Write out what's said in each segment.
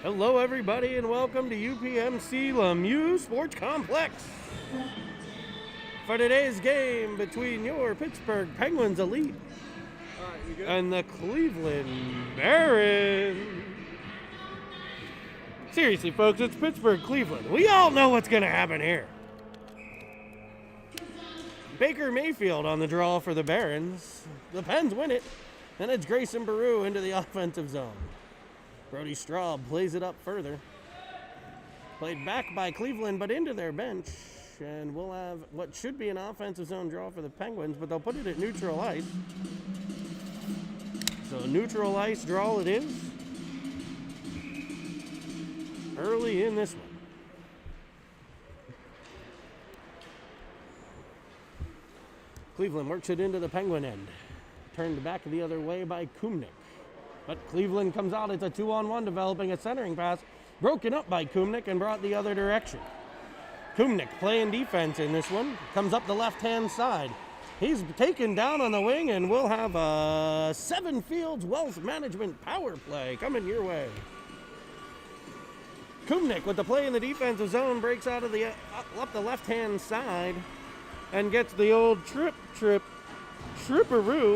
Hello, everybody, and welcome to UPMC Lemieux Sports Complex for today's game between your Pittsburgh Penguins elite and the Cleveland Barons. Seriously, folks, it's Pittsburgh, Cleveland. We all know what's going to happen here. Baker Mayfield on the draw for the Barons. The Pens win it, and it's Grayson Baru into the offensive zone. Brody Straub plays it up further. Played back by Cleveland, but into their bench. And we'll have what should be an offensive zone draw for the Penguins, but they'll put it at neutral ice. So neutral ice draw it is. Early in this one. Cleveland works it into the Penguin end. Turned back the other way by Kumnik. But Cleveland comes out. It's a 2-on-1 developing a centering pass. Broken up by Kumnik and brought the other direction. Kumnik playing defense in this one. Comes up the left-hand side. He's taken down on the wing, and we'll have a Seven Fields Wealth Management power play coming your way. Kumnik with the play in the defensive zone breaks out of the up the left-hand side and gets the old tripperoo,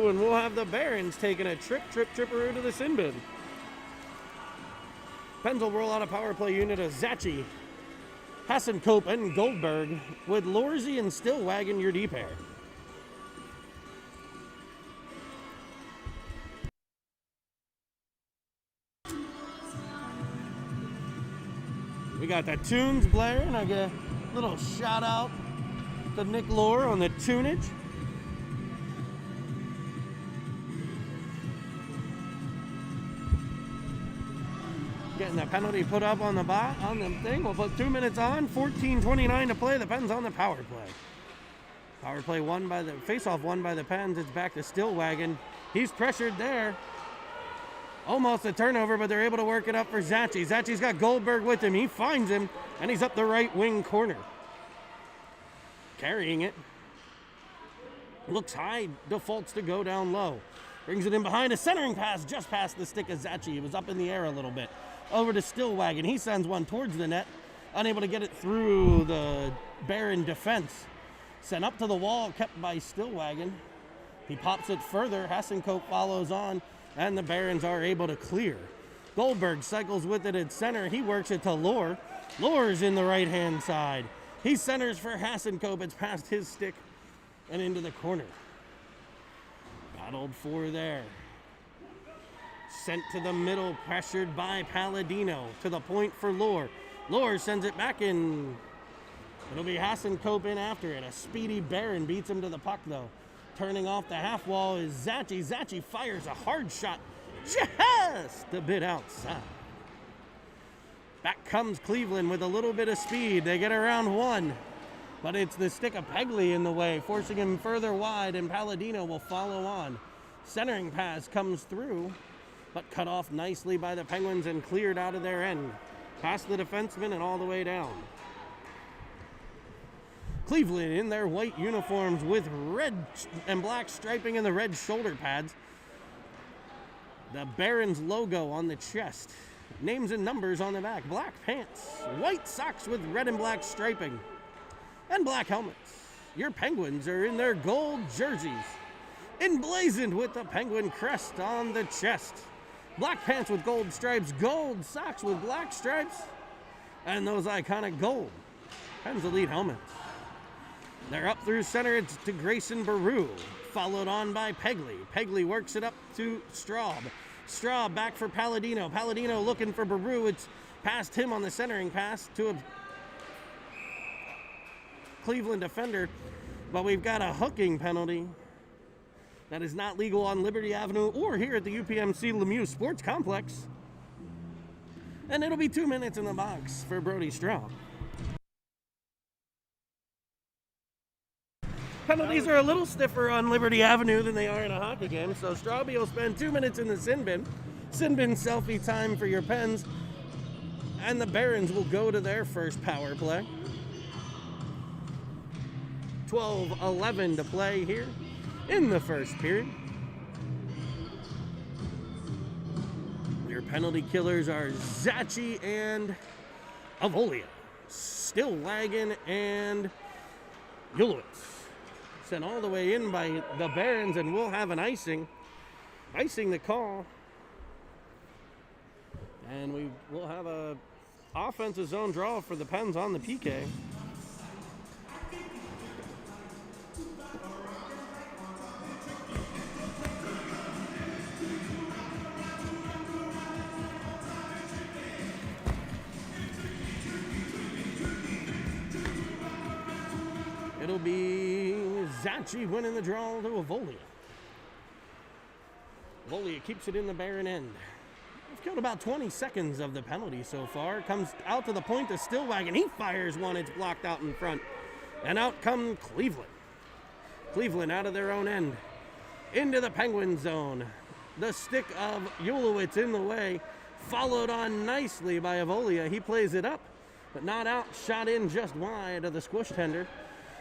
and we'll have the Barons taking a tripperoo to the sin bin. Pens will roll out a power play unit of Zachi, Hassenkope, and Goldberg with Lorzy and Stillwagon your D pair. We got the tunes blaring. I get a little shout out to Nick Lore on the tunage. Getting the penalty put up on the thing. We'll put 2 minutes on. 14:29 to play. The Pens on the power play. Power play won by the face-off won by the Pens. It's back to Stillwagon. He's pressured there. Almost a turnover, but they're able to work it up for Zachi. Zachi's got Goldberg with him. He finds him, and he's up the right wing corner. Carrying it. Looks high, defaults to go down low. Brings it in behind a centering pass just past the stick of Zachi. It was up in the air a little bit. Over to Stillwagon. He sends one towards the net. Unable to get it through the Baron defense. Sent up to the wall, kept by Stillwagon. He pops it further. Hassenkope follows on, and the Barons are able to clear. Goldberg cycles with it at center. He works it to Lore. Lore's in the right-hand side. He centers for Hassenkope. It's past his stick and into the corner. Battled for there. Sent to the middle, pressured by Palladino. To the point for Lore. Lore sends it back in. It'll be Hassenkope in after it. A speedy Baron beats him to the puck, though. Turning off the half wall is Zachi. Zachi fires a hard shot just a bit outside. Back comes Cleveland with a little bit of speed. They get around one, but it's the stick of Pegley in the way, forcing him further wide, and Palladino will follow on. Centering pass comes through, but cut off nicely by the Penguins and cleared out of their end. Past the defenseman and all the way down. Cleveland in their white uniforms with red and black striping and the red shoulder pads. The Barons logo on the chest. Names and numbers on the back. Black pants. White socks with red and black striping. And black helmets. Your Penguins are in their gold jerseys. Emblazoned with the Penguin crest on the chest. Black pants with gold stripes. Gold socks with black stripes. And those iconic gold Pens Elite helmets. They're up through center. It's to Grayson Baru, followed on by Pegley. Pegley works it up to Straub. Straub back for Palladino. Palladino looking for Baru. It's past him on the centering pass to a Cleveland defender. But we've got a hooking penalty that is not legal on Liberty Avenue or here at the UPMC Lemieux Sports Complex. And it'll be 2 minutes in the box for Brody Straub. Penalties are a little stiffer on Liberty Avenue than they are in a hockey game, so Strawby will spend 2 minutes in the sin bin. Sin bin selfie time for your Pens, and the Barons will go to their first power play. 12:11 to play here in the first period. Your Penalty killers are Zachi and Avolia. Still Wagon and Ulowitz. Sent all the way in by the Barons, and we'll have an icing. Icing the call. And we will have a offensive zone draw for the Pens on the PK. It'll be Zachi winning the draw to Avolia. Avolia keeps it in the Baron end. We've killed about 20 seconds of the penalty so far. Comes out to the point to Stillwagon. He fires one. It's blocked out in front. And out come Cleveland. Cleveland out of their own end. Into the Penguin zone. The stick of Ulowitz in the way. Followed on nicely by Avolia. He plays it up, but not out. Shot in just wide of the squish tender.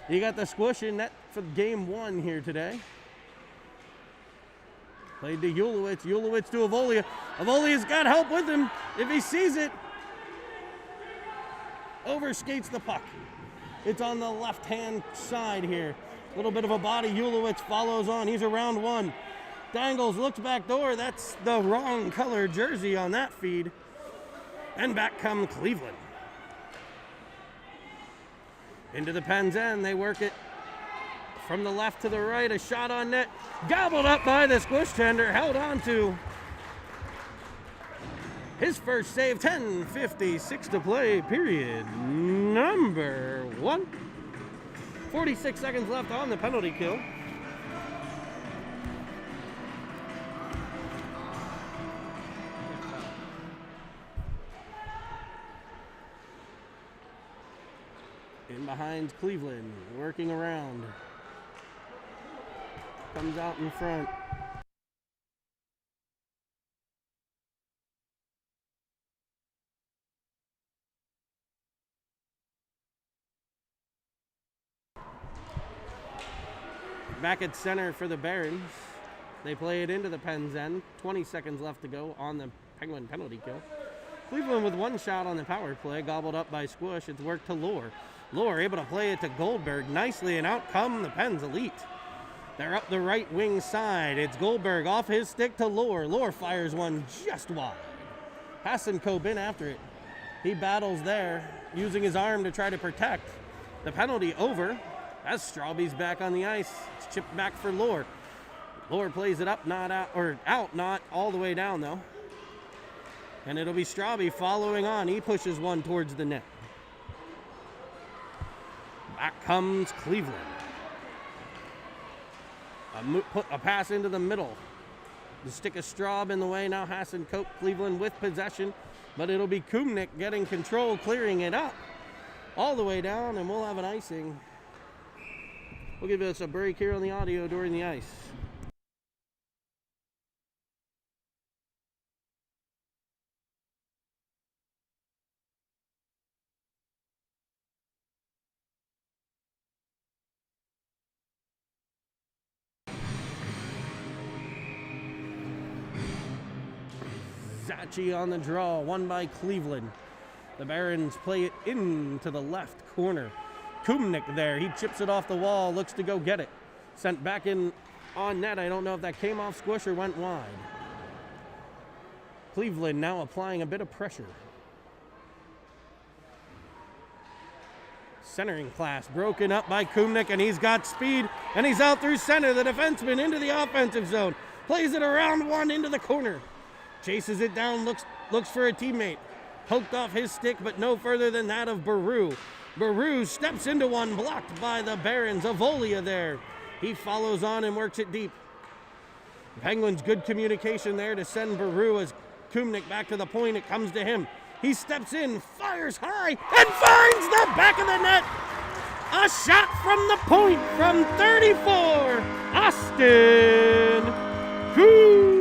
You got the squish in net for game one here today. Played to Ulowitz. Ulowitz to Avolia. Avolia's got help with him if he sees it. Overskates the puck. It's on the left-hand side here. A little bit of a body. Ulowitz follows on. He's around one. Dangles, looks back door. That's the wrong color jersey on that feed. And back come Cleveland. Into the Pens end, they work it from the left to the right. A shot on net, gobbled up by the squish tender, held on to. His first save, 10:56 to play, period number one. 46 seconds left on the penalty kill. In behind Cleveland, working around. Comes out in front. Back at center for the Barons. They play it into the Pens end. 20 seconds left to go on the Penguin penalty kill. Cleveland with one shot on the power play, gobbled up by Squish. It's worked to Lohr. Lohr able to play it to Goldberg nicely, and out come the Pens elite. They're up the right wing side. It's Goldberg off his stick to Lohr. Lohr fires one just wide. Hassan Kobin after it. He battles there, using his arm to try to protect. The penalty over as Strawby's back on the ice. It's chipped back for Lohr. Lohr plays it up, not out, or out, not all the way down though. And it'll be Strawby following on. He pushes one towards the net. Back comes Cleveland. A pass into the middle. The stick of Straub in the way. Now Hassan Cope, Cleveland with possession. But it'll be Kumnik getting control, clearing it up. All the way down, and we'll have an icing. We'll give us a break here on the audio during the ice. Zachi on the draw, won by Cleveland. The Barons play it into the left corner. Kumnik there, he chips it off the wall, looks to go get it. Sent back in on net. I don't know if that came off Squish or went wide. Cleveland now applying a bit of pressure. Centering class broken up by Kumnik, and he's got speed, and he's out through center. The defenseman into the offensive zone. Plays it around one into the corner. Chases it down, looks for a teammate. Poked off his stick, but no further than that of Baru. Baru steps into one, blocked by the Barons. Avolia there. He follows on and works it deep. Penguins good communication there to send Baru as Kumnik back to the point. It comes to him. He steps in, fires high, and finds the back of the net. A shot from the point from 34. Austin Kumnik.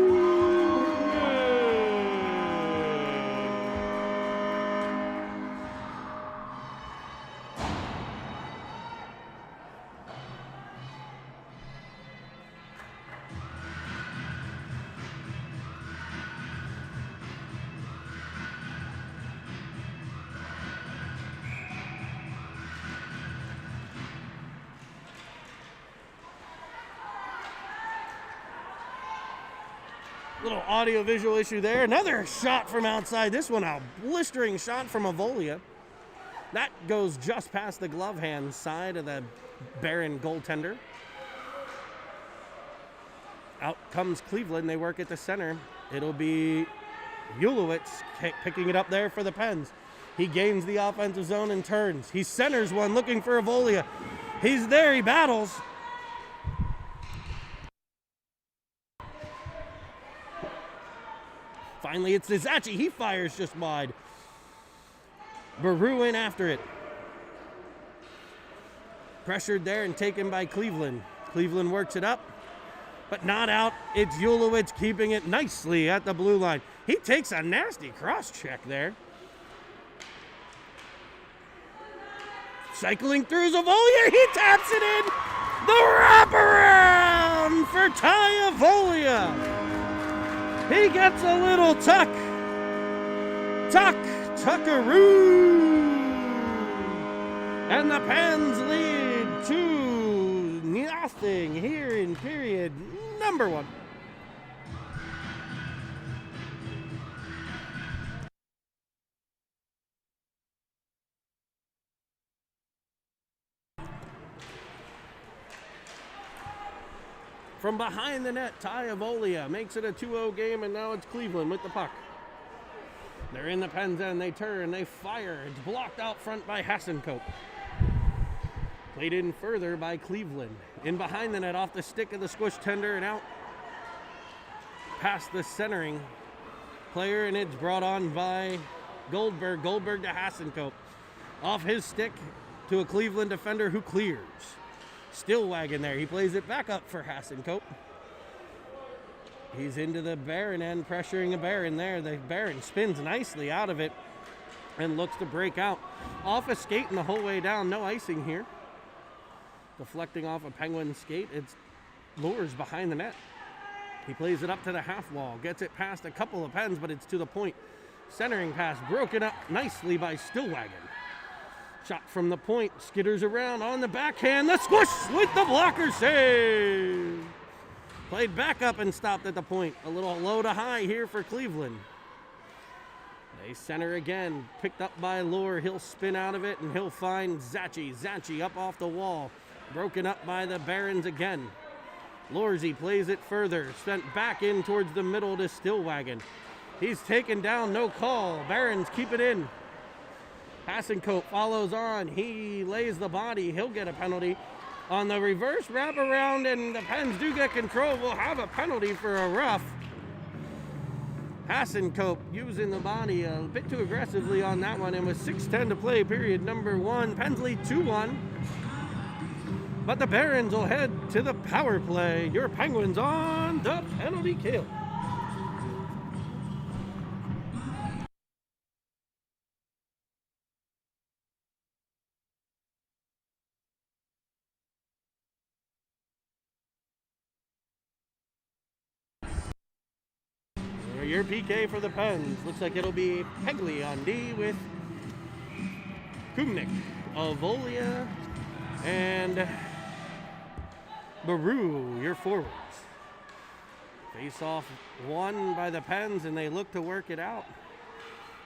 Little audio-visual issue there. Another shot from outside. This one a blistering shot from Avolia. That goes just past the glove hand side of the Baron goaltender. Out comes Cleveland. They work at the center. It'll be Ulowitz picking it up there for the Pens. He gains the offensive zone and turns. He centers one, looking for Avolia. He's there. He battles. Finally, it's Zachi. He fires just wide. Baru in after it. Pressured there and taken by Cleveland. Cleveland works it up, but not out. It's Ulowitz keeping it nicely at the blue line. He takes a nasty cross check there. Cycling through Zavolia. He taps it in. The wraparound for Ty Avolia. He gets a little tuckaroo. And the Pens lead 2-0 here in period number 1. From behind the net, Ty Avolia makes it a 2-0 game, and now it's Cleveland with the puck. They're in the Pens end, they turn, they fire. It's blocked out front by Hasenkope. Played in further by Cleveland. In behind the net, off the stick of the squish tender and out past the centering player, and it's brought on by Goldberg. Goldberg to Hasenkope. Off his stick to a Cleveland defender who clears. Stillwagon there. He plays it back up for Hasenkope. He's into the Baron end, pressuring a Baron there. The Baron spins nicely out of it and looks to break out. Off a skate and the whole way down. No icing here. Deflecting off a Penguin skate. It's Lures behind the net. He plays it up to the half wall. Gets it past a couple of Pens, but it's to the point. Centering pass broken up nicely by Stillwagon. Shot from the point, skitters around on the backhand, the squish with the blocker save. Played back up and stopped at the point. A little low to high here for Cleveland. They center again, picked up by Lure. He'll spin out of it and he'll find Zachi. Zachi up off the wall, broken up by the Barons again. Lorzy plays it further, sent back in towards the middle to Stillwagon. He's taken down, no call. Barons keep it in. Hasenkope follows on. He lays the body. He'll get a penalty. On the reverse wraparound, and the Pens do get control. We'll have a penalty for a rough. Hasenkope using the body a bit too aggressively on that one, and with 6:10 to play, period number 1. Pens lead 2-1. But the Barons will head to the power play. Your Penguins on the penalty kill. Your PK for the Pens. Looks like it'll be Pegley on D with Kumnik, Avolia, and Baru, your forwards. Face off won by the Pens, and they look to work it out.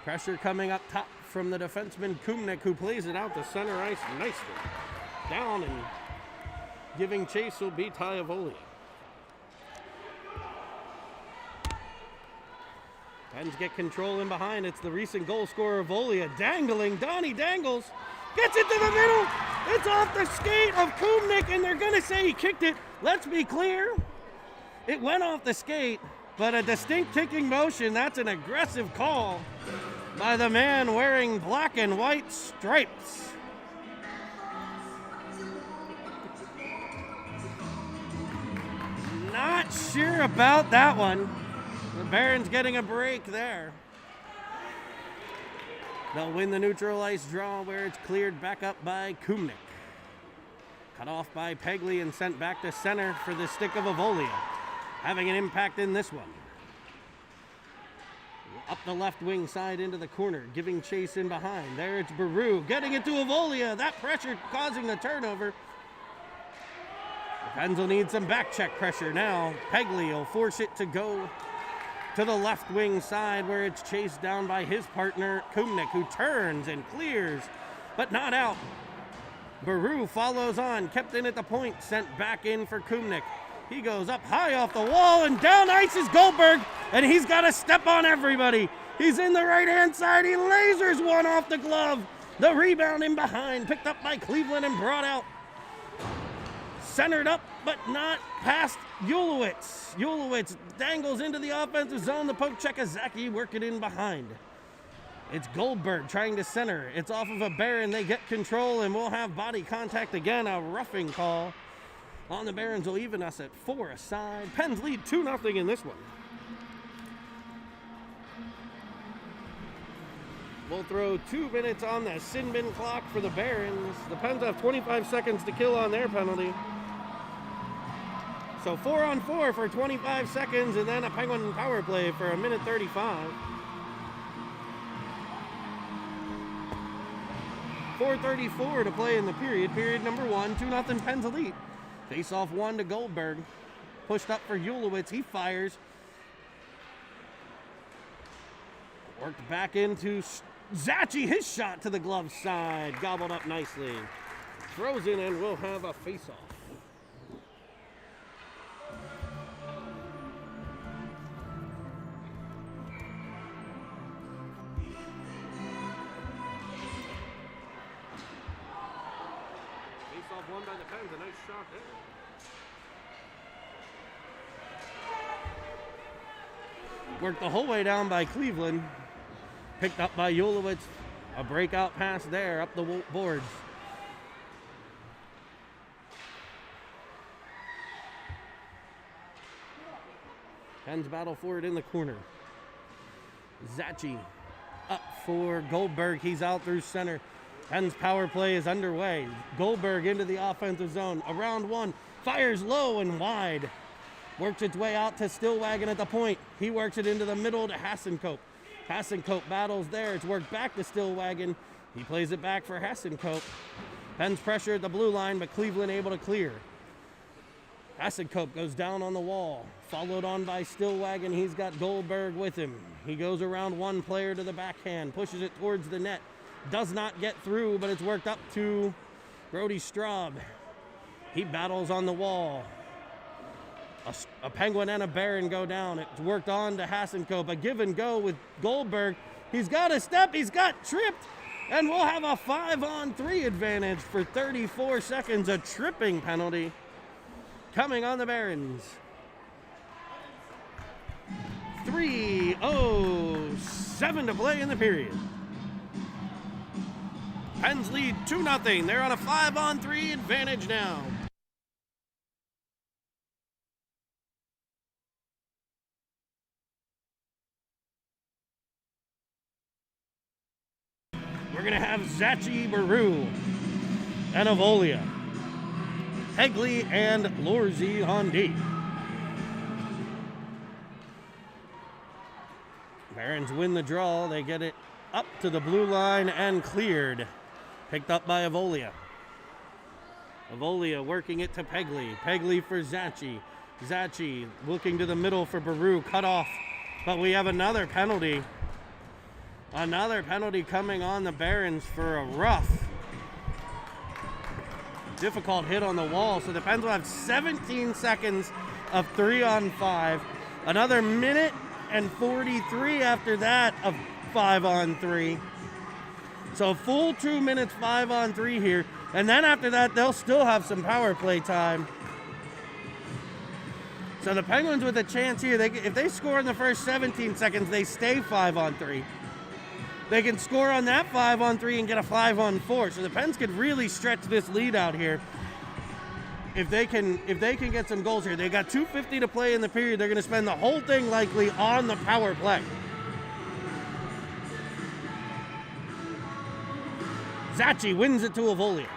Pressure coming up top from the defenseman Kumnik, who plays it out to center ice nicely. Down and giving chase will be Ty Avolia. Pens get control in behind. It's the recent goal scorer, Avolia, dangling. Donnie dangles. Gets it to the middle. It's off the skate of Kumnik, and they're going to say he kicked it. Let's be clear. It went off the skate, but a distinct kicking motion. That's an aggressive call by the man wearing black and white stripes. Not sure about that one. The Barons getting a break there. They'll win the neutral ice draw where it's cleared back up by Kumnik. Cut off by Pegley and sent back to center for the stick of Avolia. Having an impact in this one. Up the left wing side into the corner, giving chase in behind. There it's Baru getting it to Avolia. That pressure causing the turnover. The Pens will need some back check pressure now. Pegley will force it to go to the left wing side where it's chased down by his partner, Kumnik, who turns and clears, but not out. Baru follows on, kept in at the point, sent back in for Kumnik. He goes up high off the wall and down ice is Goldberg, and he's got to step on everybody. He's in the right-hand side. He lasers one off the glove. The rebound in behind, picked up by Cleveland and brought out. Centered up, but not past Ulowitz. Ulowitz dangles into the offensive zone. The poke check is Zaki working in behind. It's Goldberg trying to center. It's off of a Baron. They get control, and we'll have body contact again. A roughing call on the Barons will even us at 4 aside. Pens lead 2-0 in this one. We'll throw 2 minutes on the sin bin clock for the Barons. The Pens have 25 seconds to kill on their penalty. So 4-on-4 for 25 seconds, and then a Penguin power play for 1:35. 4:34 to play in the period. Period number 1, 2-0 Pens elite. Face off 1 to Goldberg. Pushed up for Ulowitz. He fires. Worked back into Zachi. His shot to the glove side. Gobbled up nicely. Throws in, and we'll have a face-off. Face-off won by the Pens. A nice shot there. Worked the whole way down by Cleveland. Picked up by Ulowitz. A breakout pass there up the boards. Pens battle for it in the corner. Zachi up for Goldberg. He's out through center. Pens power play is underway. Goldberg into the offensive zone. Around 1. Fires low and wide. Works its way out to Stillwagon at the point. He works it into the middle to Hassenkope. Hassenkope battles there. It's worked back to Stillwagon. He plays it back for Hassenkope. Pens pressure at the blue line, but Cleveland able to clear. Hassenkope goes down on the wall. Followed on by Stillwagon. He's got Goldberg with him. He goes around 1 player to the backhand. Pushes it towards the net. Does not get through, but it's worked up to Brody Straub. He battles on the wall. A Penguin and a Baron go down. It's worked on to Hassenkope. A give and go with Goldberg. He's got a step. He's got tripped. And we'll have a 5-on-3 advantage for 34 seconds. A tripping penalty coming on the Barons. 3:07 to play in the period. Pens lead 2-0. They're on a 5-on-3 advantage now. We're going to have Zachi, Baru, and Avolia. Hegley and Lorzy on D. Barons win the draw. They get it up to the blue line and cleared. Picked up by Avolia. Avolia working it to Pegley. Pegley for Zachi. Zachi looking to the middle for Baru. Cut off. But we have another penalty. Another penalty coming on the Barons for a rough, difficult hit on the wall. So the Pens will have 17 seconds of 3-on-5. Another minute and 43 after that of 5-on-3. So full 2 minutes 5-on-3 here. And then after that, they'll still have some power play time. So the Penguins with a chance here, if they score in the first 17 seconds, they stay 5-on-3. They can score on that 5-on-3 and get a 5-on-4. So the Pens could really stretch this lead out here. If they can get some goals here. They got 2:50 to play in the period. They're going to spend the whole thing likely on the power play. Zachi wins it to Avolia.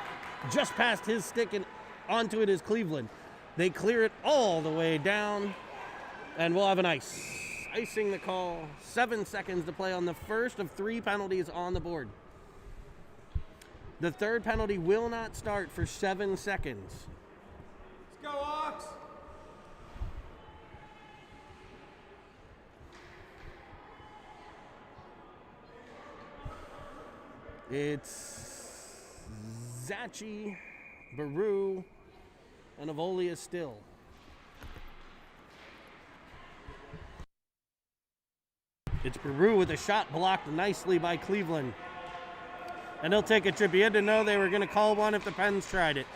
Just past his stick and onto it is Cleveland. They clear it all the way down, and we'll have an ice. Icing the call. 7 seconds to play on the first of 3 penalties on the board. The third penalty will not start for 7 seconds. Let's go, Ox! It's Zachi, Baru, and Avolia still. It's Baru with a shot blocked nicely by Cleveland. And he'll take a trip. He had to know they were going to call one if the Pens tried it.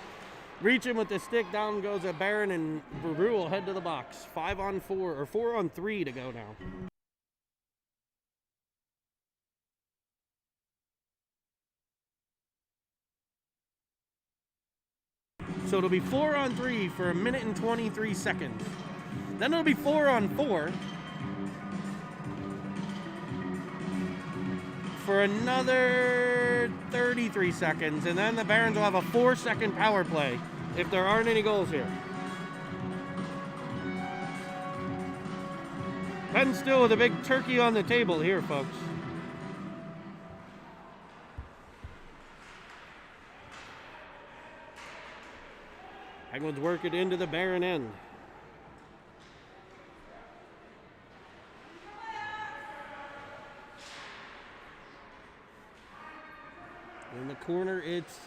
Reaching with the stick, down goes a Barron, and Baru will head to the box. 5-on-4, or 4-on-3 to go now. So it'll be 4-on-3 for 1 minute and 23 seconds. Then it'll be 4-on-4 for another 33 seconds. And then the Barons will have a 4-second power play if there aren't any goals here. Penn still with a big turkey on the table here, folks. Penguins work it into the Baron end. In the corner, it's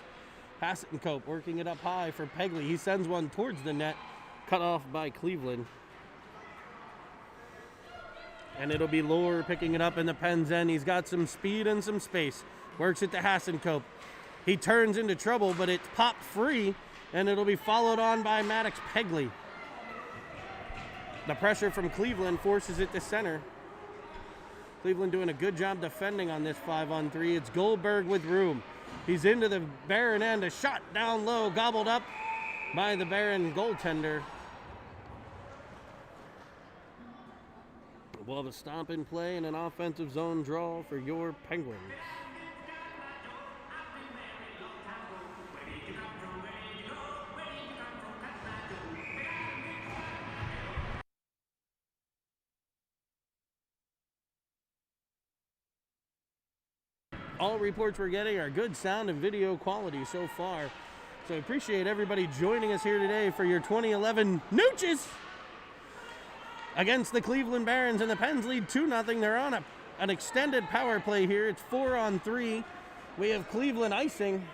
Hassenkope working it up high for Pegley. He sends one towards the net, cut off by Cleveland. And it'll be Lohr picking it up in the Pens end. He's got some speed and some space. Works it to Hassenkope. He turns into trouble, but it's popped free, and it'll be followed on by Maddox Pegley. The pressure from Cleveland forces it to center. Cleveland doing a good job defending on this 5-on-3. It's Goldberg with room. He's into the Baron end. A shot down low, gobbled up by the Baron goaltender. We'll have a stop in play and an offensive zone draw for your Penguins. All reports we're getting are good sound and video quality so far. So I appreciate everybody joining us here today for your 2011 Nooches against the Cleveland Barons, and the Pens lead 2-0. They're on an extended power play here. It's 4-on-3. We have Cleveland icing,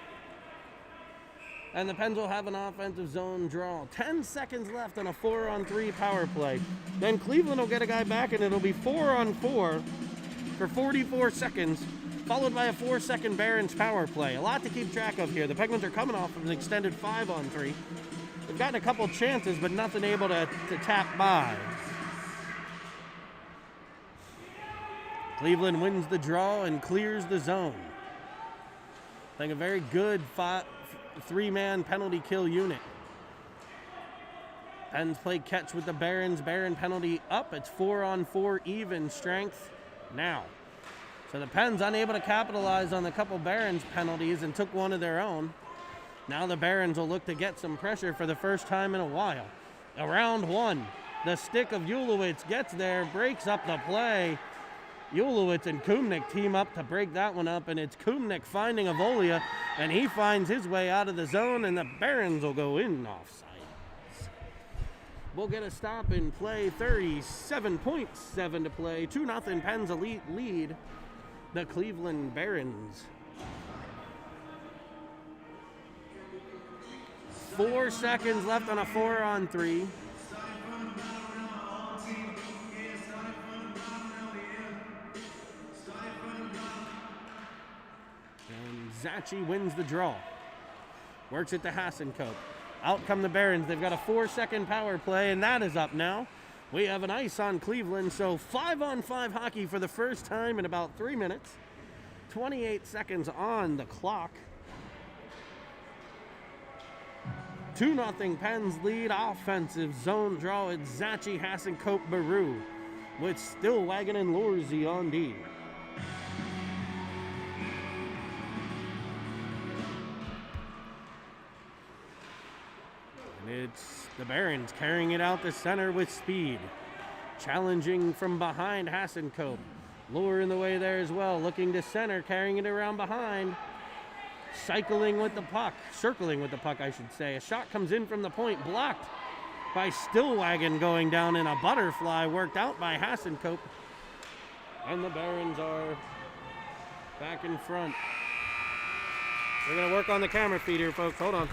and the Pens will have an offensive zone draw. 10 seconds left on a 4-on-3 power play. Then Cleveland will get a guy back, and it'll be 4-on-4 for 44 seconds. Followed by a 4-second Barons power play. A lot to keep track of here. The Penguins are coming off of an extended 5-on-3. They've gotten a couple chances, but nothing able to tap by. Cleveland wins the draw and clears the zone. I think a very good 3-man penalty kill unit. Pens play catch with the Barons. Baron penalty up. It's 4-on-4 even strength now. So the Pens unable to capitalize on the couple Barons penalties and took one of their own. Now the Barons will look to get some pressure for the first time in a while. Around one, the stick of Ulowitz gets there, breaks up the play. Ulowitz and Kumnik team up to break that one up, and it's Kumnik finding Avolia, and he finds his way out of the zone, and the Barons will go in offside. We'll get a stop in play, 37.7 to play. 2-0 Pens elite lead the Cleveland Barons. 4 seconds left on a 4-on-3. And Zachi wins the draw. Works it to Hassenkope. Out come the Barons. They've got a 4-second power play, and that is up now. We have an ice on Cleveland, so 5-on-5 hockey for the first time in about 3 minutes. 28 seconds on the clock. 2-0 Pens lead, offensive zone draw. It's Zachi, Hassenkope, Baru with Stillwagon and Lorzy on D. And it's the Barons carrying it out the center with speed. Challenging from behind Hassenkope. Lohr in the way there as well, looking to center, carrying it around behind. Circling with the puck, I should say. A shot comes in from the point, blocked by Stillwagon, going down in a butterfly, worked out by Hassenkope. And the Barons are back in front. We're going to work on the camera feed here, folks. Hold on.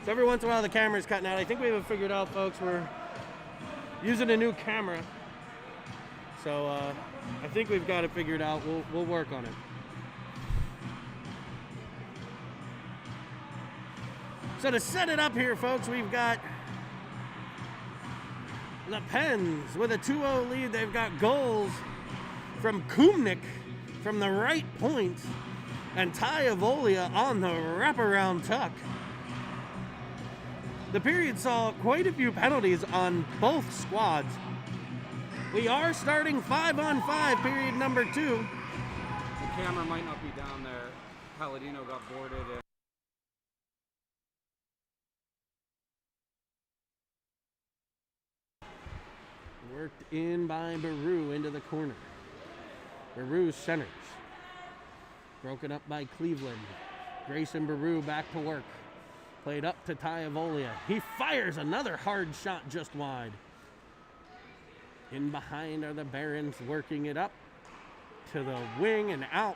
So every once in a while the camera's cutting out. I think we have it figured out, folks. We're using a new camera. So I think we've got it figured out. We'll work on it. So to set it up here, folks, we've got the Pens with a 2-0 lead. They've got goals from Kumnik from the right point and Tyavolia on the wraparound tuck. The period saw quite a few penalties on both squads. We are starting 5-on-5, period number 2. The camera might not be down there. Palladino got boarded. Worked in by Baru into the corner. Baru centers. Broken up by Cleveland. Grayson Baru back to work. Played up to Tyavolia. He fires another hard shot just wide. In behind are the Barons working it up to the wing and out.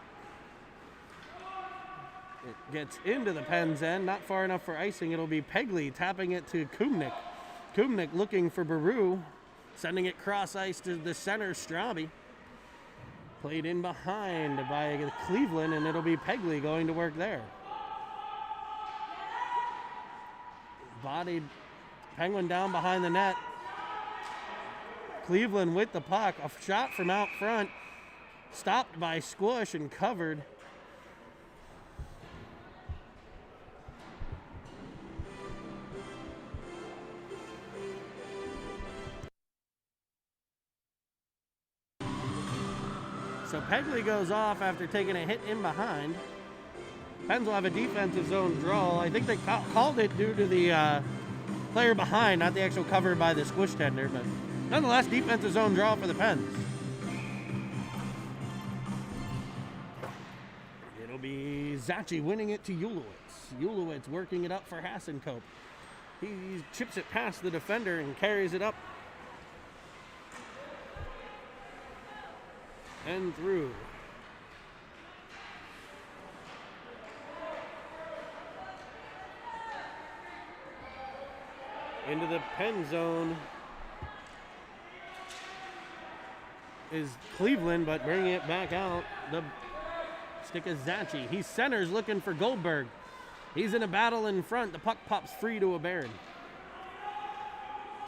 It gets into the Pens end, not far enough for icing. It'll be Pegley tapping it to Kumnik. Kumnik looking for Baru, sending it cross ice to the center, Straube. Played in behind by Cleveland, and it'll be Pegley going to work there. Bodied Penguin down behind the net. Cleveland with the puck. A shot from out front. Stopped by Squish and covered. So Pegley goes off after taking a hit in behind. Pens will have a defensive zone draw. I think they called it due to the player behind, not the actual cover by the Squish tender, but nonetheless, defensive zone draw for the Pens. It'll be Zachi winning it to Ulowitz. Ulowitz working it up for Hasenkope. He chips it past the defender and carries it up and through. Into the pen zone is Cleveland, but bringing it back out, the stick is Zachi. He centers looking for Goldberg. He's in a battle in front. The puck pops free to a Baron.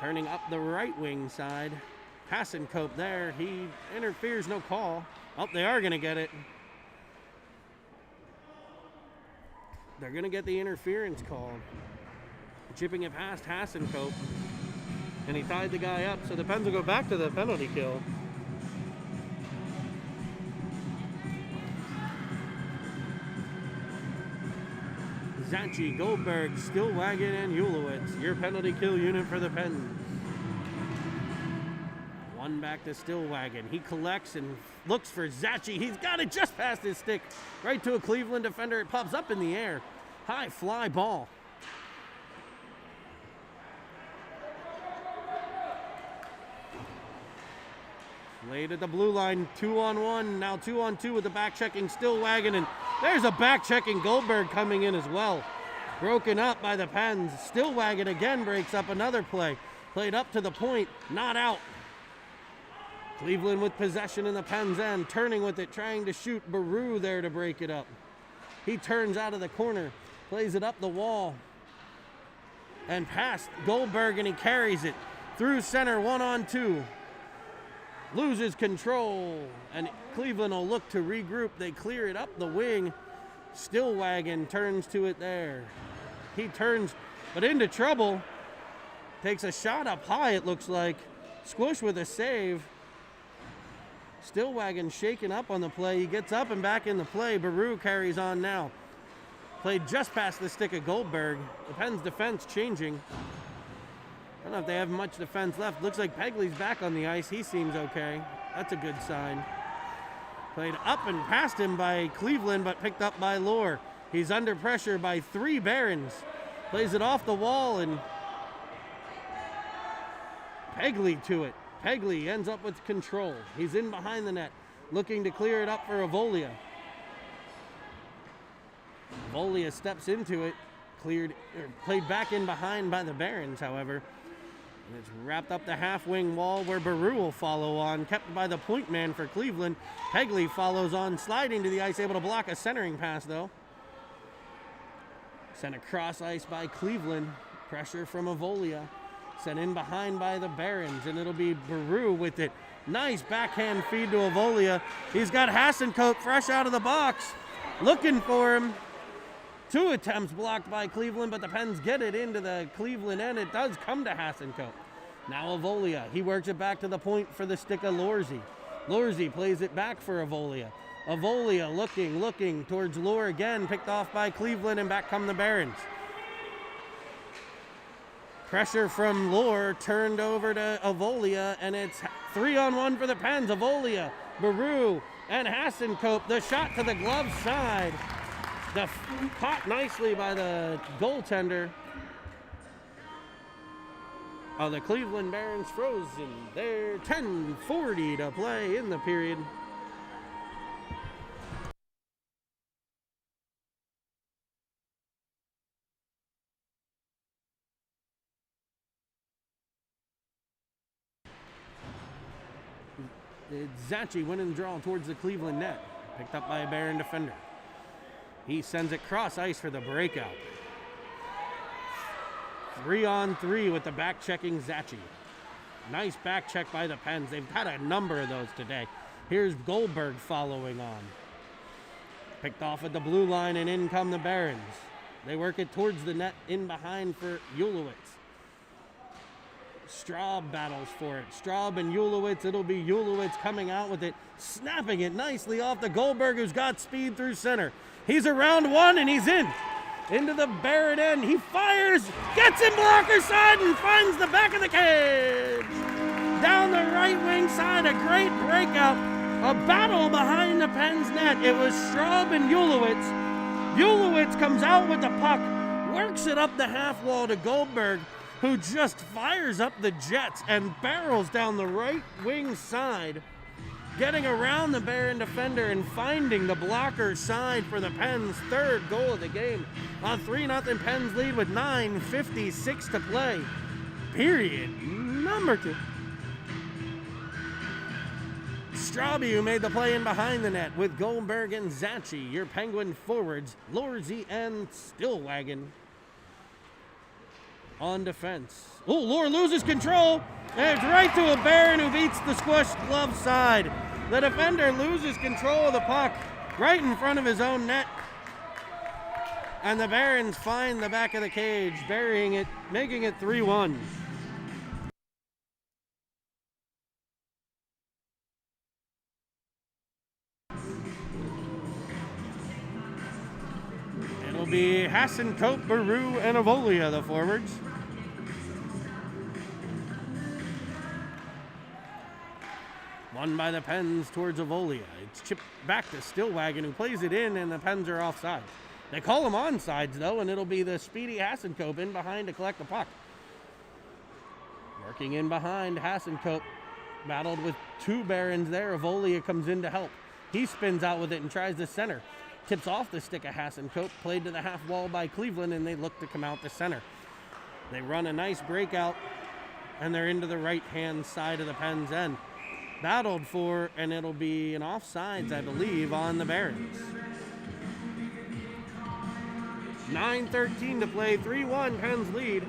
Turning up the right wing side. Hasenkope there. He interferes, no call. Oh, they are going to get it. They're going to get the interference call. Chipping it past Hasenkope. And he tied the guy up, so the Pens will go back to the penalty kill. Zachi, Goldberg, Stillwagon, and Ulowitz. Your penalty kill unit for the Pens. One back to Stillwagon. He collects and looks for Zachi. He's got it just past his stick. Right to a Cleveland defender. It pops up in the air. High fly ball. Laid at the blue line, 2-on-1, now 2-on-2 with the back-checking Stillwagon, and there's a back-checking Goldberg coming in as well. Broken up by the Pens. Stillwagon again breaks up another play. Played up to the point, not out. Cleveland with possession in the Pens end, turning with it, trying to shoot. Baru there to break it up. He turns out of the corner, plays it up the wall, and past Goldberg, and he carries it. through center, 1-on-2. Loses control, and Cleveland will look to regroup. They clear it up the wing. Stillwagon turns to it there. He turns, but into trouble. Takes a shot up high, it looks like. Squish with a save. Stillwagon shaken up on the play. He gets up and back in the play. Baru carries on now. Played just past the stick of Goldberg. The Pens defense changing. I don't know if they have much defense left. Looks like Pegley's back on the ice. He seems okay. That's a good sign. Played up and past him by Cleveland, but picked up by Lohr. He's under pressure by 3 Barons. Plays it off the wall, and Pegley to it. Pegley ends up with control. He's in behind the net, looking to clear it up for Avolia. Avolia steps into it, played back in behind by the Barons, however. And it's wrapped up the half-wing wall where Baru will follow on, kept by the point man for Cleveland. Pegley follows on, sliding to the ice, able to block a centering pass, though. Sent across ice by Cleveland. Pressure from Avolia. Sent in behind by the Barons, and it'll be Baru with it. Nice backhand feed to Avolia. He's got Hasenkope fresh out of the box, looking for him. 2 attempts blocked by Cleveland, but the Pens get it into the Cleveland end. It does come to Hasenkope. Now Avolia. He works it back to the point for the stick of Lorzy. Lorzy plays it back for Avolia. Avolia looking towards Lohr again. Picked off by Cleveland, and back come the Barons. Pressure from Lohr turned over to Avolia, and it's 3-on-1 for the Pens. Avolia, Baru, and Hasenkope. The shot to the glove side. Caught nicely by the goaltender. Oh, the Cleveland Barons frozen. They're 10:40 to play in the period. Zachi winning the draw towards the Cleveland net. Picked up by a Baron defender. He sends it cross ice for the breakout. 3-on-3 with the back checking Zachi. Nice back check by the Pens. They've had a number of those today. Here's Goldberg following on. Picked off at the blue line, and in come the Barons. They work it towards the net in behind for Ulowitz. Straub battles for it. Straub and Ulowitz. It'll be Ulowitz coming out with it, snapping it nicely off the Goldberg, who's got speed through center. He's around one, and he's in. Into the Baron end. He fires, gets in blocker side, and finds the back of the cage. Down the right wing side, a great breakout. A battle behind the Pens net. It was Straub and Ulowitz. Ulowitz comes out with the puck, works it up the half wall to Goldberg, who just fires up the jets and barrels down the right wing side, getting around the Baron defender and finding the blocker side for the Pens' 3rd goal of the game. A 3-0 Pens lead with 9:56 to play. Period number 2. Straube, who made the play in behind the net with Goldberg and Zachi. Your Penguin forwards, Lorzy and Stillwagon on defense. Oh, Lohr loses control, and it's right to a Baron, who beats the squished glove side. The defender loses control of the puck right in front of his own net, and the Barons find the back of the cage, burying it, making it 3-1. It'll be Hasenkope, Baru, and Avolia, the forwards. Won by the Pens towards Avolia. It's chipped back to Stillwagon, who plays it in, and the Pens are offside. They call him onsides, though, and it'll be the speedy Hasenkope in behind to collect the puck. Working in behind, Hasenkope battled with 2 Barons there. Avolia comes in to help. He spins out with it and tries to center. Tips off the stick of Hasenkope, played to the half wall by Cleveland, and they look to come out to center. They run a nice breakout, and they're into the right-hand side of the Pens end. Battled for, and it'll be an offsides, I believe, on the Barons. 9:13 to play, 3-1 Pens lead.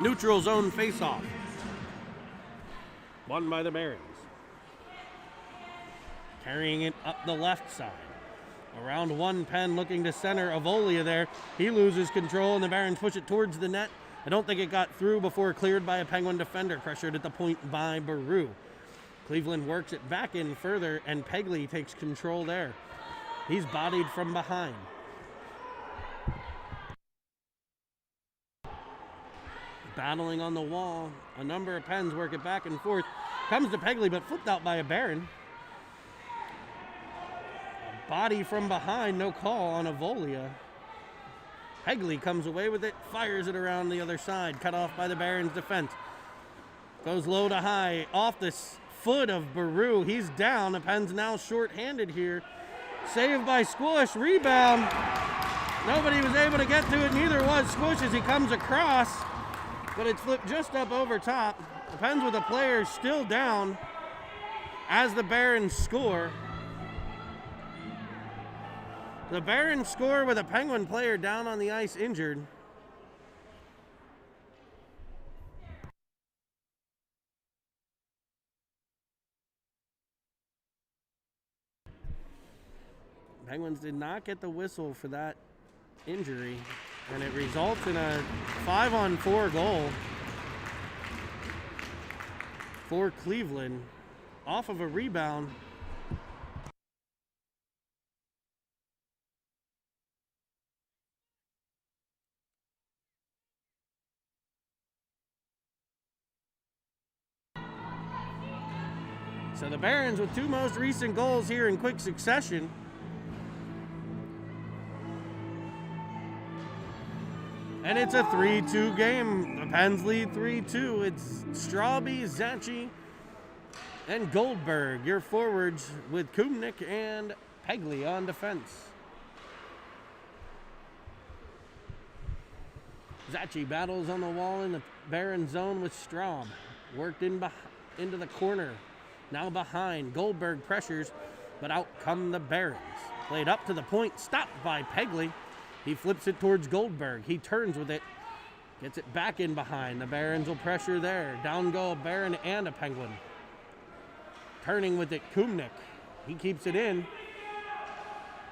Neutral zone face-off. Won by the Barons. Carrying it up the left side. Around one, Penn looking to center. Avolia there. He loses control, and the Barons push it towards the net. I don't think it got through before cleared by a Penguin defender. Pressured at the point by Baru. Cleveland works it back in further, and Pegley takes control there. He's bodied from behind. Battling on the wall. A number of Pens work it back and forth. Comes to Pegley, but flipped out by a Baron. A body from behind, no call on Avolia. Pegley comes away with it, fires it around the other side. Cut off by the Barons' defense. Goes low to high, off the foot of Baru. He's down. The Pens now short-handed here. Saved by Squish. Rebound. Nobody was able to get to it. Neither was Squish as he comes across. But it's flipped just up over top. The Pens with the players still down as the Barons score. The Barons score with a Penguin player down on the ice injured. Penguins did not get the whistle for that injury, and it results in a 5-on-4 goal for Cleveland off of a rebound. So the Barons with two most recent goals here in quick succession. And it's a 3-2 game. The Pens lead 3-2. It's Straube, Zachy, and Goldberg, your forwards, with Kumnik and Pegley on defense. Zachy battles on the wall in the Baron zone with Straub. Worked into the corner. Now behind. Goldberg pressures, but out come the Barons. Played up to the point, stopped by Pegley. He flips it towards Goldberg. He turns with it, gets it back in behind. The Barons will pressure there. Down go a Baron and a Penguin. Turning with it, Kumnik. He keeps it in.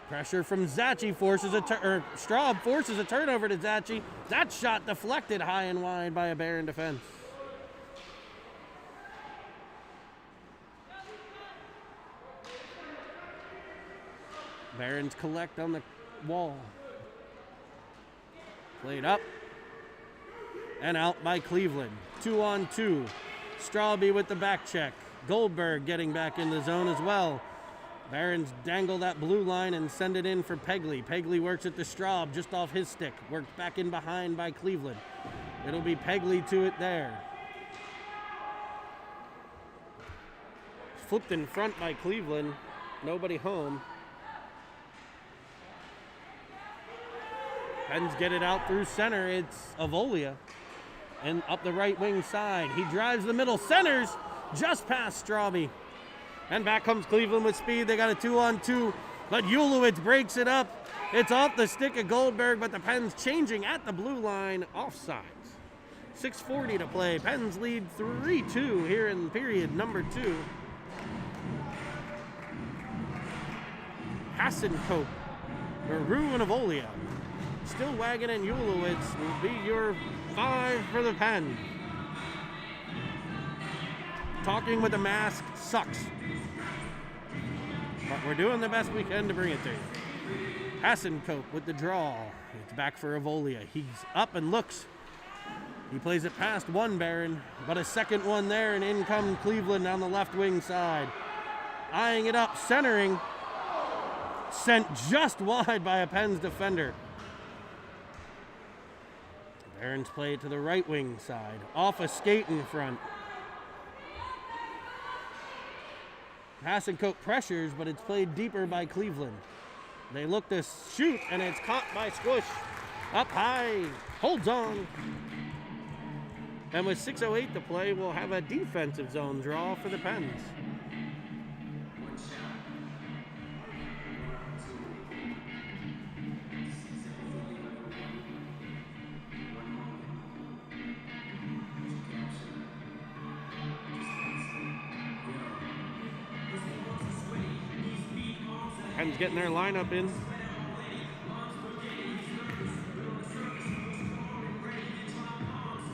Pressure from Zachy forces Straub forces a turnover to Zachy. That shot deflected high and wide by a Baron defense. Barons collect on the wall. Played up and out by Cleveland. 2-on-2. Straube with the back check. Goldberg getting back in the zone as well. Barons dangle that blue line and send it in for Pegley. Pegley works it to Straub just off his stick. Worked back in behind by Cleveland. It'll be Pegley to it there. Flipped in front by Cleveland. Nobody home. Pens get it out through center. It's Avolia. And up the right wing side. He drives the middle. Centers just past Straube. And back comes Cleveland with speed. They got a 2-on-2. But Ulowitz breaks it up. It's off the stick of Goldberg, but the Pens changing at the blue line. Offsides. 6:40 to play. Pens lead 3-2 here in period number 2. Hassencope, Baru, and Avolia. Still Wagon and Ulowitz will be your 5 for the Pen. Talking with a mask sucks. But we're doing the best we can to bring it to you. Hassencope with the draw. It's back for Avolia. He's up and looks. He plays it past one Baron, but a second one there, and in comes Cleveland on the left wing side. Eyeing it up, centering. Sent just wide by a Pens defender. Barons play it to the right wing side. Off a skate in front. Hassencote pressures, but it's played deeper by Cleveland. They look to shoot, and it's caught by Squish. Up high, holds on. And with 6:08 to play, we'll have a defensive zone draw for the Pens. Pens getting their lineup in.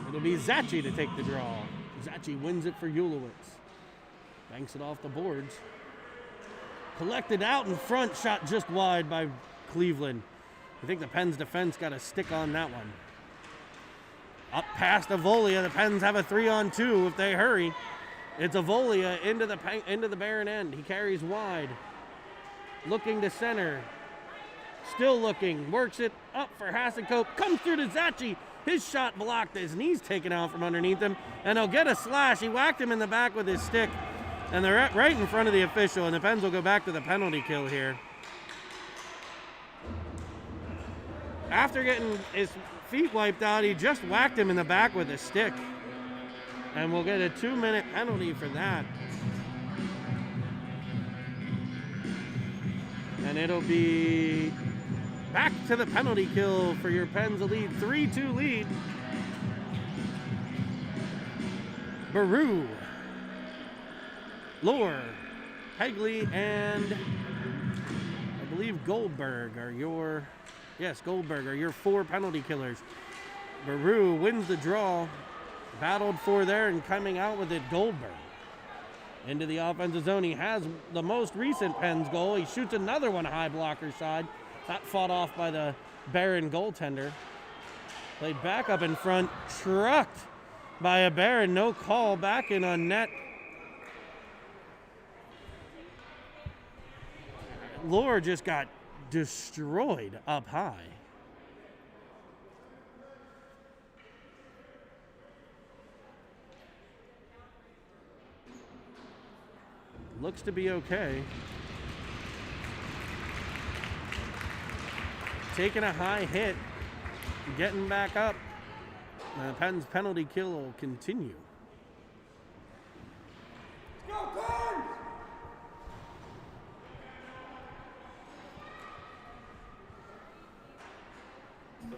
It'll be Zachi to take the draw. Zachi wins it for Ulowitz. Banks it off the boards. Collected out in front, shot just wide by Cleveland. I think the Pens defense got a stick on that one. Up past Avolia, the Pens have a 3-on-2 if they hurry. It's Avolia into the Barron end. He carries wide. Looking to center. Still looking. Works it up for Hasenkope. Comes through to Zachi. His shot blocked. His knee's taken out from underneath him. And he'll get a slash. He whacked him in the back with his stick. And they're right in front of the official. And the Pens will go back to the penalty kill here. After getting his feet wiped out, he just whacked him in the back with a stick. And we'll get a 2-minute penalty for that. And it'll be back to the penalty kill for your Pens, a lead, 3-2 lead. Baru, Lohr, Pegley, and I believe Goldberg are your, Goldberg are your 4 penalty killers. Baru wins the draw, battled for there, and coming out with it, Goldberg. Into the offensive zone. He has the most recent Pens goal. He shoots another one high blocker side. That fought off by the Barron goaltender. Played back up in front. Trucked by a Barron. No call. Back in on net. Lohr just got destroyed up high. Looks to be okay. Taking a high hit, getting back up. The Pens penalty kill will continue.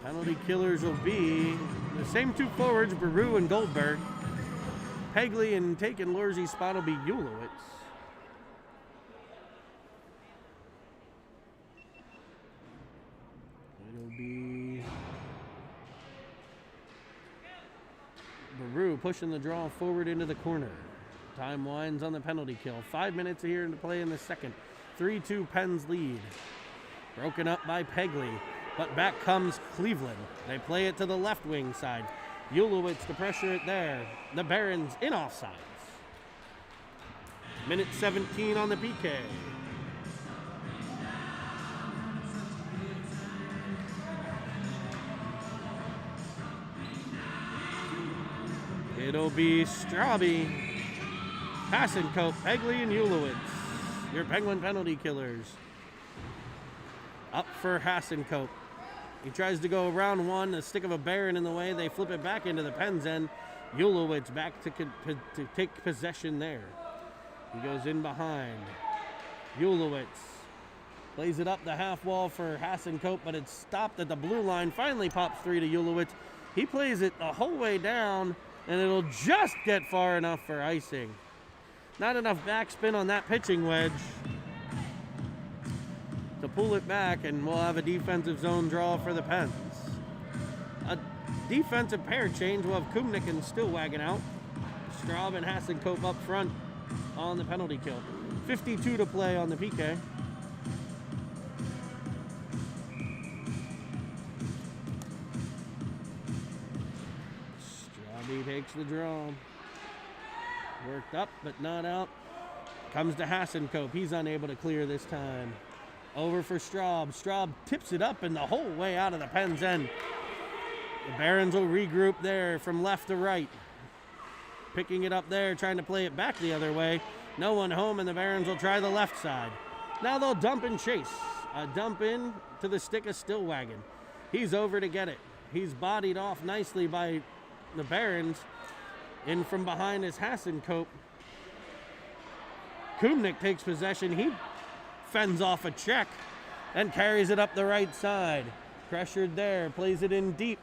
Penalty killers will be the same 2 forwards, Baru and Goldberg. Pegley and taking Lohr's spot will be Ulowitz. Baru pushing the draw forward into the corner. Time winds on the penalty kill. 5 minutes here to play in the second. 3-2 Pens lead. Broken up by Pegley, but back comes Cleveland. They play it to the left wing side. Ulowitz to pressure it there. The Barons in offsides. Minute 17 on the PK. It'll be Straube, Hasenkope, Pegley, and Ulowitz. Your Penguin penalty killers. Up for Hasenkope. He tries to go around one, a stick of a Barron in the way. They flip it back into the Pens end. Ulowitz back to take possession there. He goes in behind. Ulowitz plays it up the half wall for Hasenkope, but it's stopped at the blue line. Finally pops 3 to Ulowitz. He plays it the whole way down, and it'll just get far enough for icing. Not enough backspin on that pitching wedge to pull it back, and we'll have a defensive zone draw for the Pens. A defensive pair change. We'll have Kumnik and Stillwagon out. Straub and Hasenkope up front on the penalty kill. 52 to play on the PK. Straub takes the draw. Worked up, but not out. Comes to Hasenkope. He's unable to clear this time. Over for Straub. Straub tips it up and the whole way out of the Pens end. The Barons will regroup there from left to right. Picking it up there, trying to play it back the other way. No one home, and the Barons will try the left side. Now they'll dump and chase. A dump in to the stick of Stillwagon. He's over to get it. He's bodied off nicely by the Barons. In from behind is Hasenkope. Kumnik takes possession. He fends off a check and carries it up the right side. Pressured there, plays it in deep,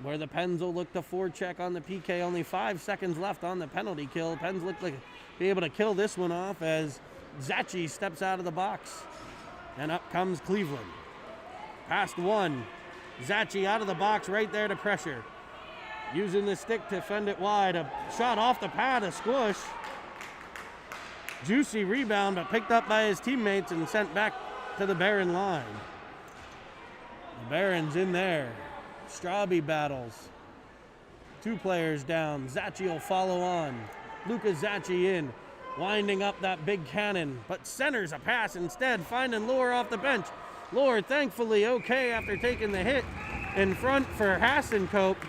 where the Pens will look to forecheck on the PK. Only 5 seconds left on the penalty kill. Pens look like be able to kill this one off as Zachi steps out of the box. And up comes Cleveland. Past one. Zachi out of the box right there to pressure. Using the stick to fend it wide. A shot off the pad, a squish. Juicy rebound, but picked up by his teammates and sent back to the Baron line. The Barons in there. Straube battles. 2 players down. Zachi will follow on. Luka Zachi in. Winding up that big cannon, but centers a pass instead, finding Lohr off the bench. Lohr thankfully okay after taking the hit in front for Hasenkope.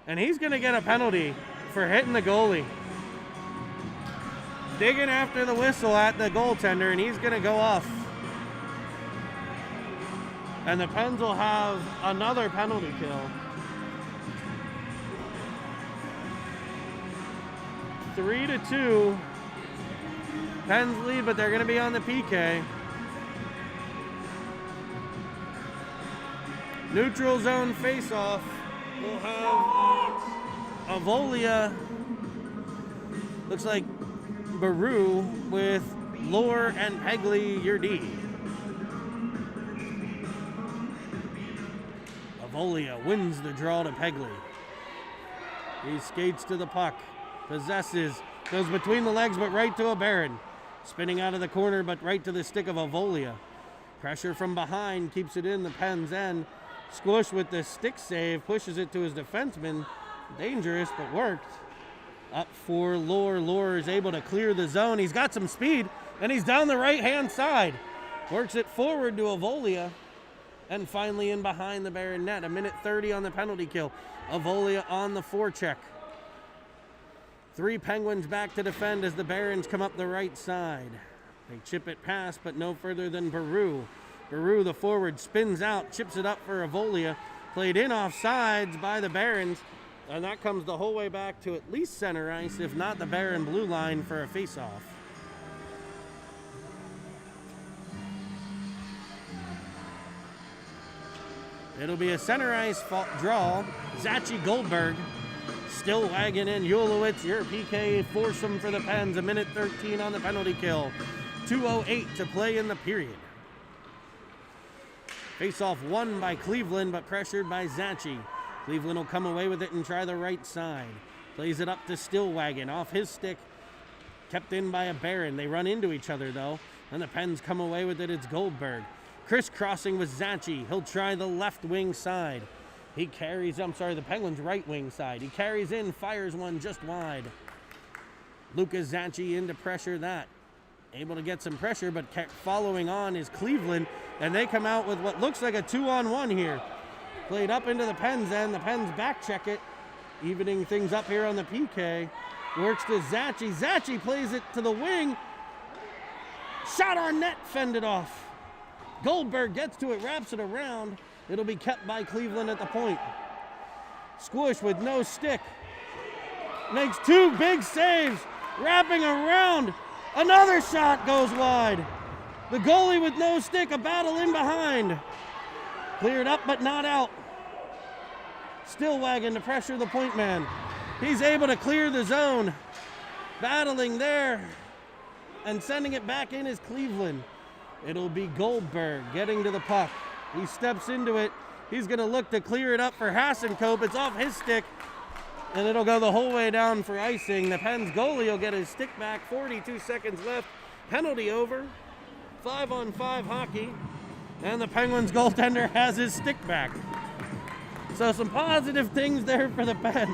And he's going to get a penalty for hitting the goalie. Digging after the whistle at the goaltender, and he's going to go off. And the Pens will have another penalty kill. 3-2. Pens lead, but they're going to be on the PK. Neutral zone face-off. We'll have Avolia. Looks like Baru with Lohr and Peggley, your D. Avolia wins the draw to Peggley. He skates to the puck. Possesses, goes between the legs, but right to a Baron. Spinning out of the corner, but right to the stick of Avolia. Pressure from behind, keeps it in the Pens' end. Squish with the stick save, pushes it to his defenseman. Dangerous, but worked. Up for Lohr. Lohr is able to clear the zone. He's got some speed, and he's down the right-hand side. Works it forward to Avolia, and finally in behind the Baron net. 1:30 on the penalty kill. Avolia on the forecheck. 3 Penguins back to defend as the Barons come up the right side. They chip it past, but no further than Baru. Baru, the forward, spins out, chips it up for Avolia. Played in off sides by the Barons, and that comes the whole way back to at least center ice, if not the Baron blue line for a face-off. It'll be a center ice draw. Zachi Goldberg. Still wagging in Ulowitz, your PK foursome for the Pens. 1:13 on the penalty kill. 2:08 to play in the period. Face-off won by Cleveland, but pressured by Zachi. Cleveland will come away with it and try the right side. Plays it up to Stillwagon. Off his stick, kept in by a Baron. They run into each other, though, and the Pens come away with it. It's Goldberg. Crisscrossing with Zachi. He'll try the left wing side. He carries, the Penguins' right wing side. He carries in, fires one just wide. Luka Zachi into pressure that. Able to get some pressure, but following on is Cleveland, and they come out with what looks like a 2-on-1 here. Played up into the Pens end. The Pens back check it, evening things up here on the PK. Works to Zachi. Zachi plays it to the wing. Shot on net, fended off. Goldberg gets to it, wraps it around. It'll be kept by Cleveland at the point. Squish with no stick. Makes 2 big saves. Wrapping around. Another shot goes wide. The goalie with no stick, a battle in behind. Cleared up but not out. Stillwagon to pressure the point man. He's able to clear the zone. Battling there and sending it back in is Cleveland. It'll be Goldberg getting to the puck. He steps into it. He's going to look to clear it up for Hasenkope. It's off his stick, and it'll go the whole way down for icing. The Pens goalie will get his stick back. 42 seconds left. Penalty over. 5-on-5 hockey. And the Penguins goaltender has his stick back. So some positive things there for the Pens.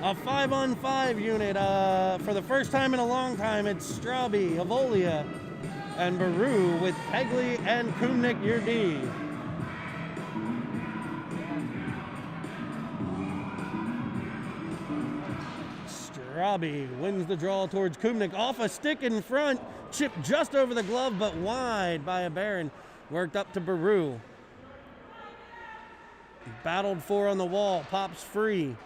A 5-on-5 unit. For the first time in a long time, it's Straube, Avolia, and Baru with Peggley and Kumnik, your D. Straube wins the draw towards Kumnik. Off a stick in front. Chipped just over the glove, but wide by a Baron. Worked up to Baru. Battled for on the wall. Pops free.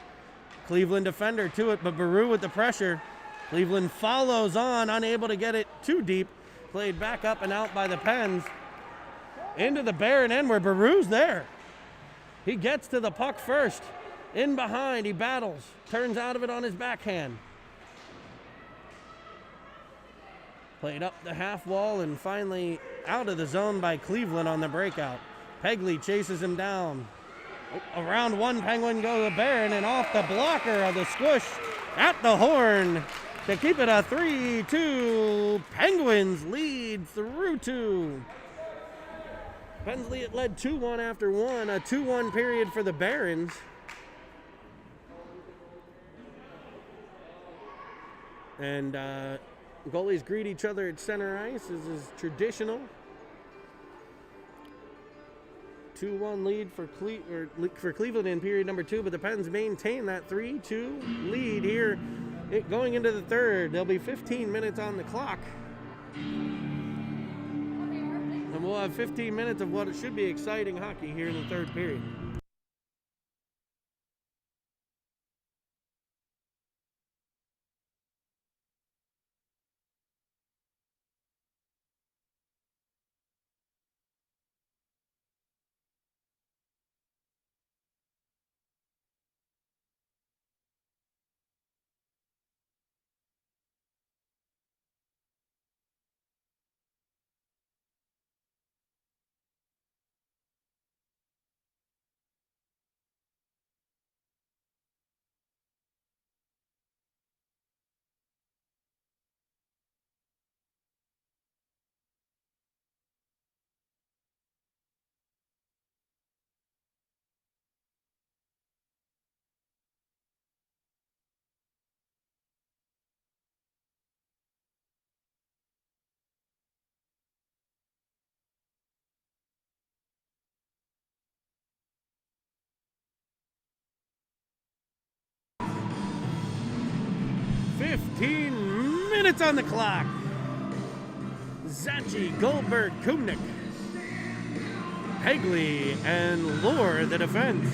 Cleveland defender to it, but Baru with the pressure. Cleveland follows on, unable to get it too deep. Played back up and out by the Pens. Into the Baron end where Baru's there. He gets to the puck first. In behind, he battles, turns out of it on his backhand. Played up the half wall and finally out of the zone by Cleveland on the breakout. Pegley chases him down. Around one Penguin goes the Baron, and off the blocker of the squish at the horn to keep it a 3-2. Penguins lead through 2. Pensley had led 2-1 after 1, a 2-1 period for the Barons. And goalies greet each other at center ice, as is traditional. 2-1 lead for Cleveland in period number 2, but the Pens maintain that 3-2 lead here going into the third. There'll be 15 minutes on the clock. And we'll have 15 minutes of what should be exciting hockey here in the third period. Fifteen minutes on the clock. Zachi, Goldberg, Kumnik, Pegley, and Lohr the defense.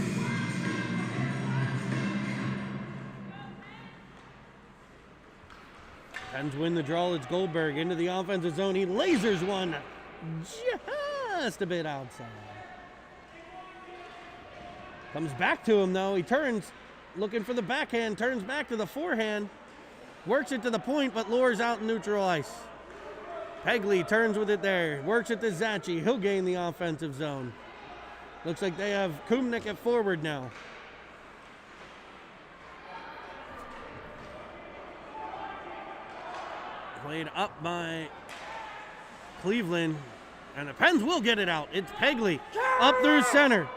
Pens win the draw. It's Goldberg into the offensive zone. He lasers one just a bit outside. Comes back to him though. He turns, looking for the backhand, turns back to the forehand. Works it to the point, but Lohr's out in neutral ice. Pegley turns with it there. Works it to Zachi. He'll gain the offensive zone. Looks like they have Kumnik at forward now. Played up by Cleveland. And the Pens will get it out. It's Pegley up through center.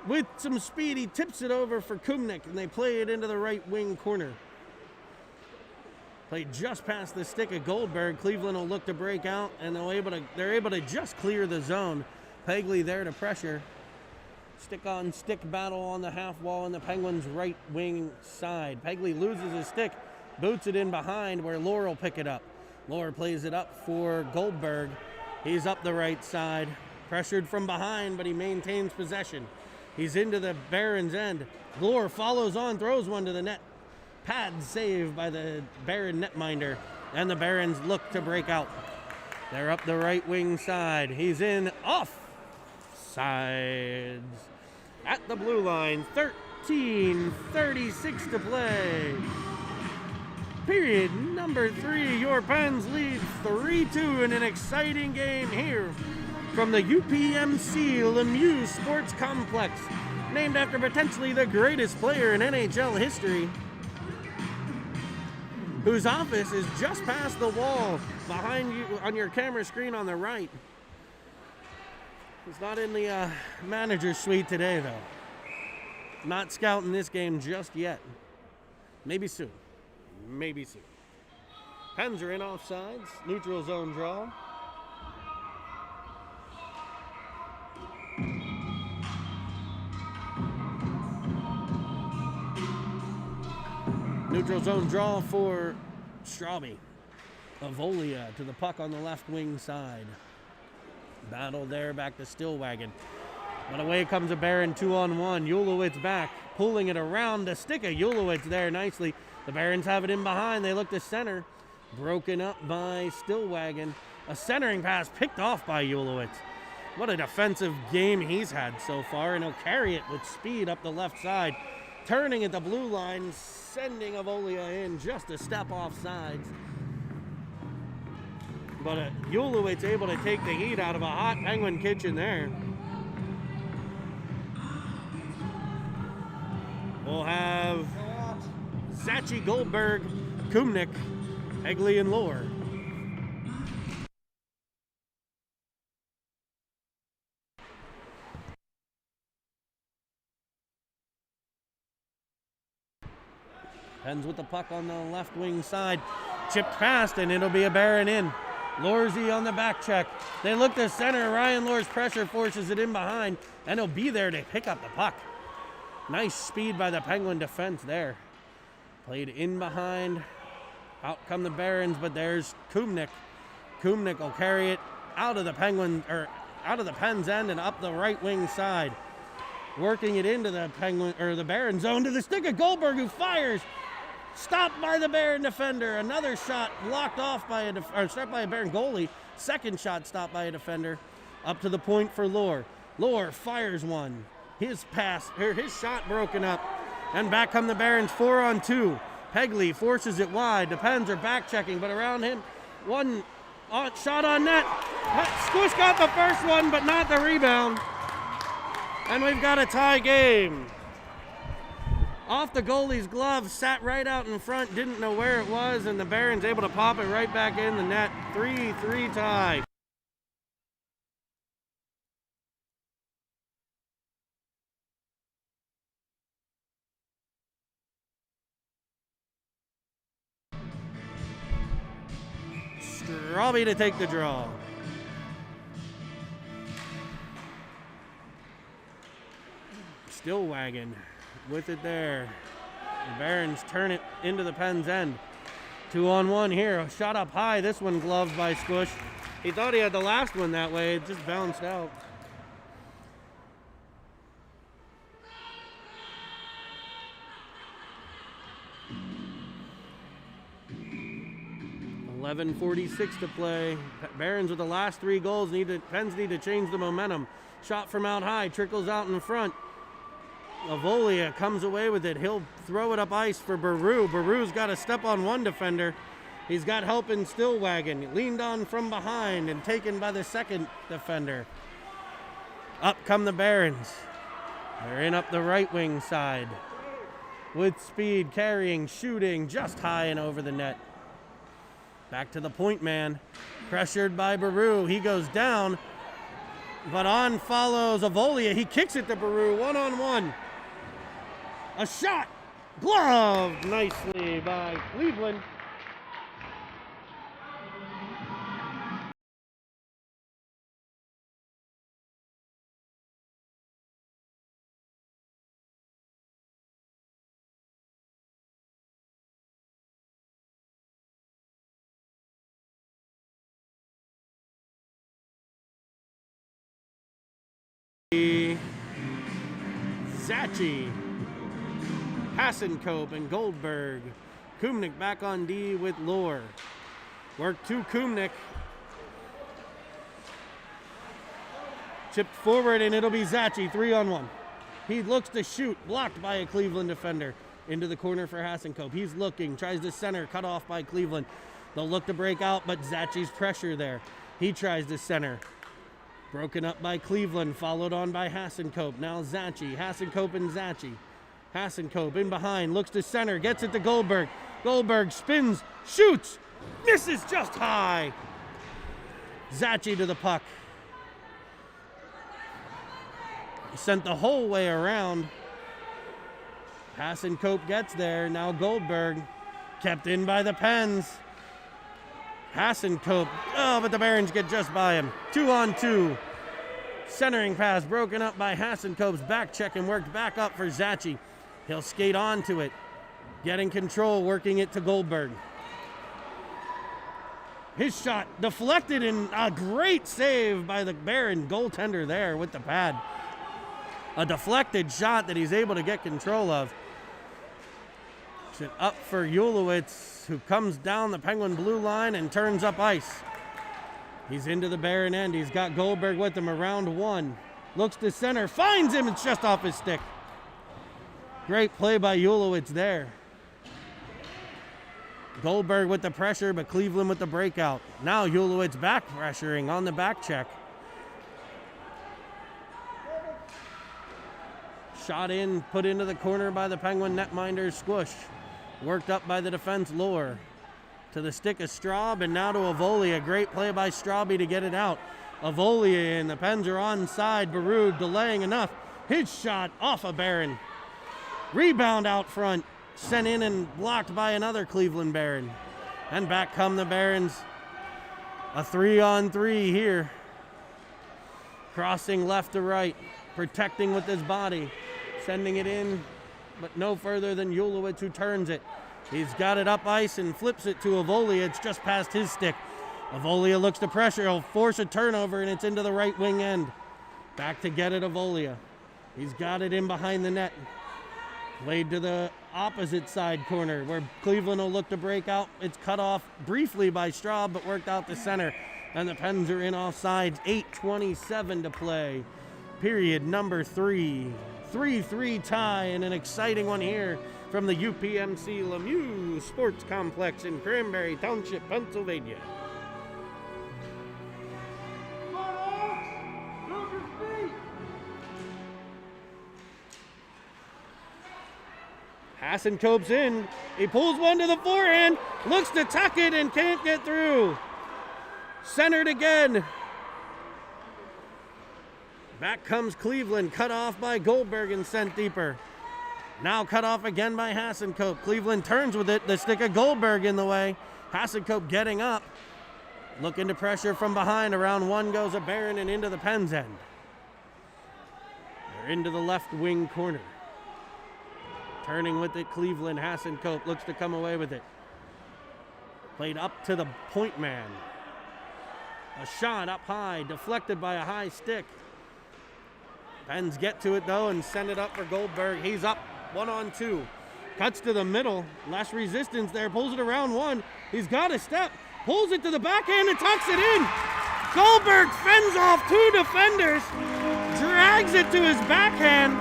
With some speed, he tips it over for Kumnik, and they play it into the right wing corner. Played just past the stick of Goldberg. Cleveland will look to break out, and they're able to just clear the zone. Pegley there to pressure. Stick-on-stick battle on the half wall on the Penguins' right wing side. Pegley loses his stick, boots it in behind where Lohr will pick it up. Lohr plays it up for Goldberg. He's up the right side, pressured from behind, but he maintains possession. He's into the Barons' end. Lohr follows on, throws one to the net. Pad save by the Baron netminder, and the Barons look to break out. They're up the right wing side. He's in off sides at the blue line. 13:36 to play. Period number 3. Your Pens lead 3-2 in an exciting game here from the UPMC Lemieux Sports Complex, named after potentially the greatest player in NHL history, whose office is just past the wall behind you on your camera screen on the right. He's not in the manager's suite today, though. Not scouting this game just yet. Maybe soon. Maybe soon. Pens are in offsides. Neutral zone draw. Neutral zone draw for Straube. Avolia to the puck on the left wing side. Battle there back to Stillwagon. But away comes a Baron 2-on-1. Ulowitz back, pulling it around the stick of Ulowitz there nicely. The Barons have it in behind. They look to center. Broken up by Stillwagon. A centering pass picked off by Ulowitz. What a defensive game he's had so far, and he'll carry it with speed up the left side. turning at the blue line, sending Avolia in just a step off sides. But Ulowitz able to take the heat out of a hot Penguin kitchen there. We'll have Zachi, Goldberg, Kumnick, Egley, and Lohr. Pens with the puck on the left wing side. Chipped past, and it'll be a Barron in. Lorzy on the back check. They look to center. Ryan Lohr's pressure forces it in behind, and he'll be there to pick up the puck. Nice speed by the Penguin defense there. Played in behind. Out come the Barons, but there's Kumnick. Kumnick will carry it out of the Penguin, or out of the Pens end and up the right wing side. Working it into the Penguin, or the Baron zone to the stick of Goldberg, who fires. Stopped by the Baron defender. Another shot blocked off by stopped by a Baron goalie. Second shot stopped by a defender. Up to the point for Lohr. Lohr fires one. His shot broken up. And back come the Barons 4-on-2. Pegley forces it wide. The Pens are back checking, but around him, one shot on net. Squish got the first one, but not the rebound. And we've got a tie game. Off the goalie's glove, sat right out in front, didn't know where it was, and the Barons able to pop it right back in the net. 3-3 tie. Straube to take the draw. Still wagging with it there. The Barons turn it into the Pens end. 2-on-1 here. A shot up high. This one gloved by Squish. He thought he had the last one that way. It just bounced out. .11:46 to play. Barons with the last 3 goals. Pens need to change the momentum. Shot from out high. Trickles out in front. Avolia comes away with it. He'll throw it up ice for Baru. Baru's got to step on one defender. He's got help in Stillwagon. Leaned on from behind and taken by the second defender. Up come the Barons. They're in up the right wing side. With speed, carrying, shooting, just high and over the net. Back to the point man. Pressured by Baru. He goes down. But on follows Avolia. He kicks it to Baru. 1-on-1. A shot. Gloved nicely by Cleveland. Zachi, Hassenkope, and Goldberg. Kumnick back on D with Lohr. Work to Kumnick. Chipped forward, and it'll be Zachi, 3-on-1. He looks to shoot, blocked by a Cleveland defender. Into the corner for Hassenkope. He's looking, tries to center, cut off by Cleveland. They'll look to break out, but Zachi's pressure there. He tries to center. Broken up by Cleveland, followed on by Hassenkope. Now Zachi, Hassenkope and Zachi. Hassenkope in behind, looks to center, gets it to Goldberg. Goldberg spins, shoots, misses just high. Zachi to the puck. Sent the whole way around. Hassenkope gets there. Now Goldberg, kept in by the Pens. Hassenkope, but the Barons get just by him. 2-on-2. Centering pass broken up by Hassenkope's back check and worked back up for Zachi. He'll skate onto it. Getting control, working it to Goldberg. His shot deflected, and a great save by the Baron goaltender there with the pad. A deflected shot that he's able to get control of. Up for Ulowitz, who comes down the Penguin blue line and turns up ice. He's into the Baron end. He's got Goldberg with him around one. Looks to center, finds him, it's just off his stick. Great play by Ulowitz there. Goldberg with the pressure, but Cleveland with the breakout. Now Ulowitz back pressuring on the back check. Shot in, put into the corner by the Penguin netminders. Squish. Worked up by the defense. Lohr to the stick of Straub, and now to Avolia. Great play by Strauby to get it out. Avolia, and the Pens are onside. Barud delaying enough. His shot off of Barron. Rebound out front. Sent in and blocked by another Cleveland Baron. And back come the Barons. A 3-on-3 here. Crossing left to right. Protecting with his body. Sending it in, but no further than Ulowitz, who turns it. He's got it up ice and flips it to Avolia. It's just past his stick. Avolia looks to pressure. He'll force a turnover, and it's into the right wing end. Back to get it, Avolia. He's got it in behind the net. Played to the opposite side corner, where Cleveland will look to break out. It's cut off briefly by Straub, but worked out to center. And the Pens are in offsides. 8:27 to play. Period number 3. 3-3 tie, and an exciting one here from the UPMC Lemieux Sports Complex in Cranberry Township, Pennsylvania. Hassenkope's in. He pulls one to the forehand, looks to tuck it and can't get through. Centered again. Back comes Cleveland, cut off by Goldberg and sent deeper. Now cut off again by Hassenkope. Cleveland turns with it, the stick of Goldberg in the way. Hassenkope getting up, looking to pressure from behind. Around one goes a Barron and into the Pens end. They're into the left wing corner. Turning with it, Cleveland. Hassenkope looks to come away with it. Played up to the point man. A shot up high, deflected by a high stick. Pens get to it though and send it up for Goldberg. He's up 1-on-2. Cuts to the middle. Less resistance there. Pulls it around one. He's got a step. Pulls it to the backhand and tucks it in. Goldberg fends off 2 defenders. Drags it to his backhand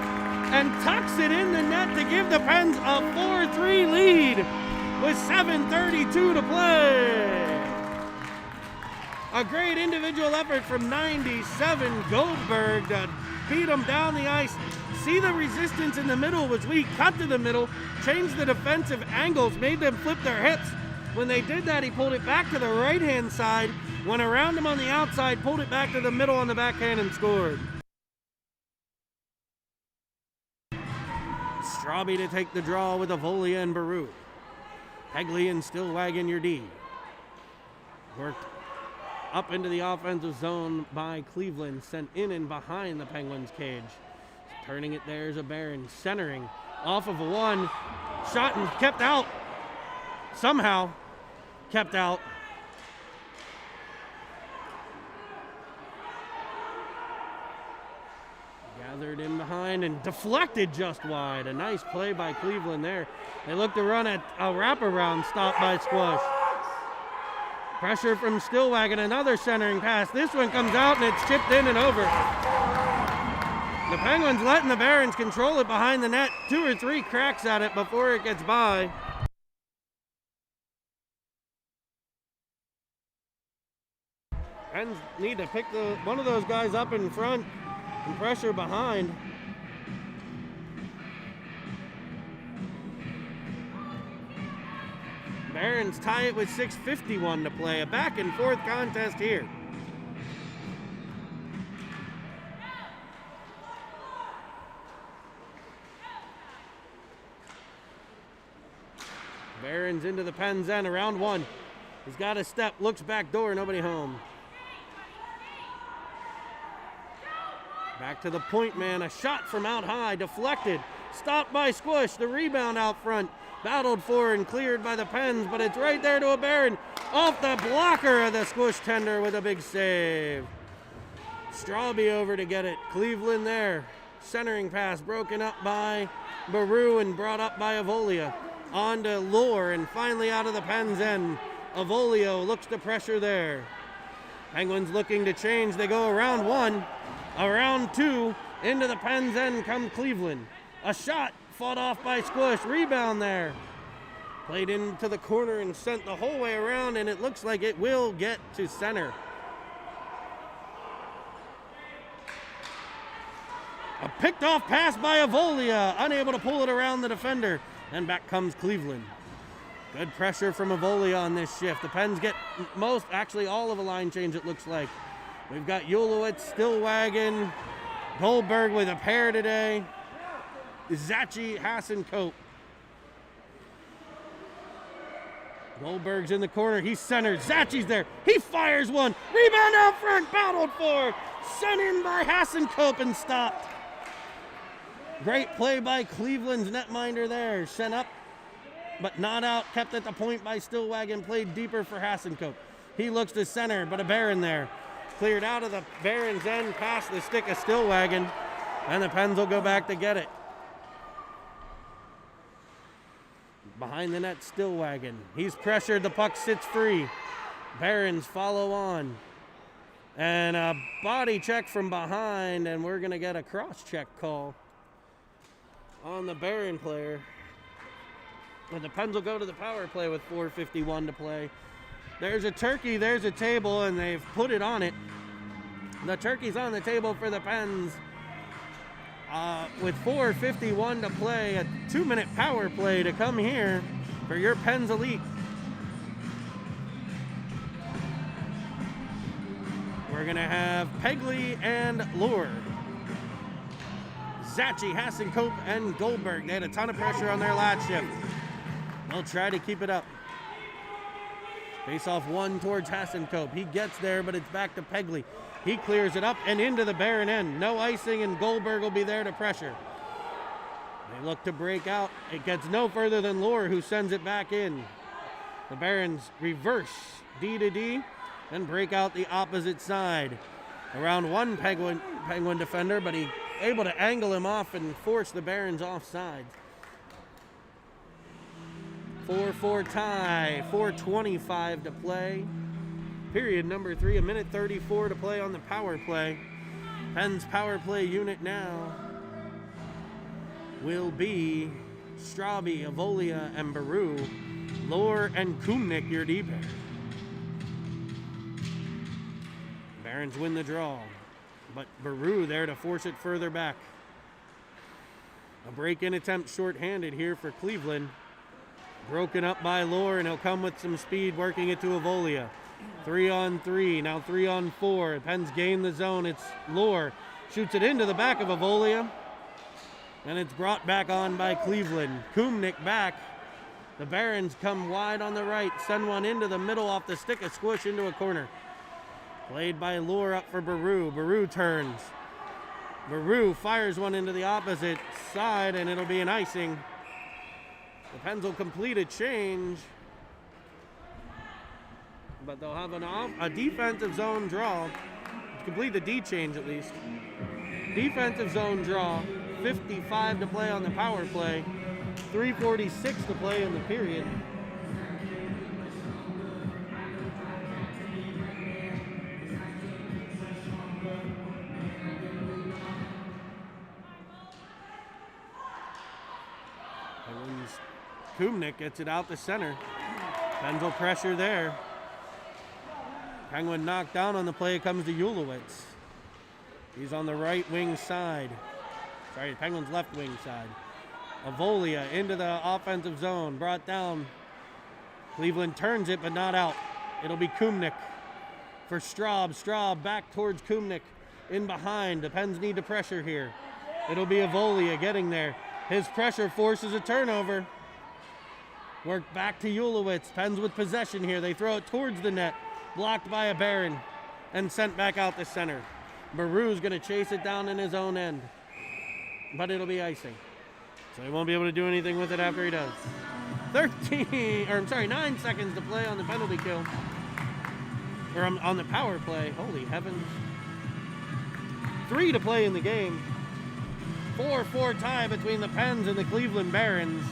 and tucks it in the net to give the Pens a 4-3 lead with 7:32 to play. A great individual effort from 97 Goldberg to beat him down the ice. See, the resistance in the middle was weak. Cut to the middle, changed the defensive angles, made them flip their hips. When they did that, he pulled it back to the right-hand side, went around him on the outside, pulled it back to the middle on the backhand and scored. Strauby to take the draw with Avolia and Baru. Hegley and Stillwagon your D. Worked up into the offensive zone by Cleveland, sent in and behind the Penguins' cage. Turning it there is a Barron, centering off of a one. Shot and kept out. Somehow kept out. Gathered in behind and deflected just wide. A nice play by Cleveland there. They look to run a wraparound stop by Squash. Pressure from Stillwagon, another centering pass. This one comes out and it's chipped in and over. The Penguins letting the Barons control it behind the net. 2 or 3 cracks at it before it gets by. Pens need to pick one of those guys up in front and pressure behind. Barons tie it with 6:51 to play. A back and forth contest here. Barons into the Pens end, around one. He's got a step, looks back door, nobody home. Back to the point man, a shot from out high, deflected. Stopped by Squish, the rebound out front. Battled for and cleared by the Pens, but it's right there to a Barron. Off the blocker of the Squish tender with a big save. Strauby over to get it. Cleveland there. Centering pass broken up by Baru and brought up by Avolia. On to Lohr and finally out of the Pens end. Avolio looks to pressure there. Penguins looking to change. They go around one, around two. Into the Pens end come Cleveland. A shot fought off by Squish. Rebound there. Played into the corner and sent the whole way around, and it looks like it will get to center. A picked off pass by Avolia, unable to pull it around the defender, and back comes Cleveland. Good pressure from Avolia on this shift. The Pens get most, actually all of a line change, it looks like. We've got Ulowitz, Stillwagon, Goldberg with a pair today. Zachi, Hassan-Cope. Goldberg's in the corner. He's centered. Zachi's there. He fires one. Rebound out front. Battled for. Sent in by Hassan-Cope and stopped. Great play by Cleveland's netminder there. Sent up, but not out. Kept at the point by Stillwagon. Played deeper for Hassan-Cope. He looks to center, but a Barron there. Cleared out of the Barron's end past the stick of Stillwagon. And the Pens will go back to get it. Behind the net, Stillwagon. He's pressured. The puck sits free. Barons follow on. And a body check from behind, and we're going to get a cross-check call on the Baron player. And the Pens will go to the power play with 4:51 to play. There's a turkey, there's a table, and they've put it on it. The turkey's on the table for the Pens. With 4:51 to play, a 2-minute power play to come here for your Pens Elite. We're going to have Pegley and Lure. Zachi, Hassan-Cope, and Goldberg. They had a ton of pressure on their last shift. They'll try to keep it up. Face off one towards Hassan-Cope. He gets there, but it's back to Pegley. He clears it up and into the Baron end. No icing, and Goldberg will be there to pressure. They look to break out. It gets no further than Lure, who sends it back in. The Barons reverse D to D and break out the opposite side. Around one Penguin defender, but he able to angle him off and force the Barons offside. 4-4 tie, 4:25 to play. Period number 3, 1:34 to play on the power play. Pens power play unit now will be Straube, Avolia, and Baru. Lore and Kumnik, your D-pair. Barons win the draw, but Baru there to force it further back. A break-in attempt shorthanded here for Cleveland. Broken up by Lore, and he'll come with some speed, working it to Avolia. 3-on-3, now 3-on-4. Pens gain the zone. It's Lore. Shoots it into the back of Avolia. And it's brought back on by Cleveland. Kumnik back. The Barons come wide on the right. Send one into the middle off the stick of Squish into a corner. Played by Lure up for Baru. Baru turns. Baru fires one into the opposite side, and it'll be an icing. The Pens will complete a change, but they'll have a defensive zone draw. Complete the D change at least. Defensive zone draw. 55 to play on the power play. 3:46 to play in the period. Kumnik gets it out the center. Pens will pressure there. Penguin knocked down on the play. It comes to Ulowitz. He's on the right wing side. Sorry, Penguin's left wing side. Avolia into the offensive zone. Brought down. Cleveland turns it, but not out. It'll be Kumnik for Straub. Straub back towards Kumnik. In behind. The Pens need to pressure here. It'll be Avolia getting there. His pressure forces a turnover. Work back to Ulowitz. Pens with possession here. They throw it towards the net. Blocked by a Baron and sent back out the center. Baru's going to chase it down in his own end. But it'll be icing. So he won't be able to do anything with it after he does. 9 seconds to play on the penalty kill. Or on the power play. Holy heavens. 3 to play in the game. 4-4 tie between the Pens and the Cleveland Barons.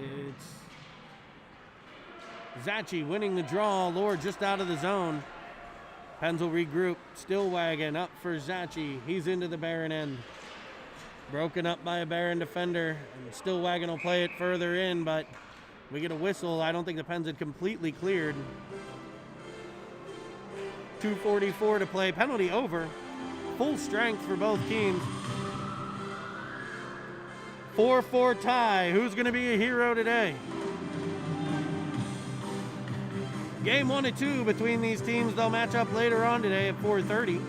It's Zachi winning the draw. Lohr just out of the zone. Pens will regroup. Stillwagon up for Zachi. He's into the Baron end. Broken up by a Baron defender. And Stillwagon will play it further in, but we get a whistle. I don't think the Pens had completely cleared. 2:44 to play. Penalty over. Full strength for both teams. 4-4 tie. Who's going to be a hero today? Game 1 and 2 between these teams. They'll match up later on today at 4:30.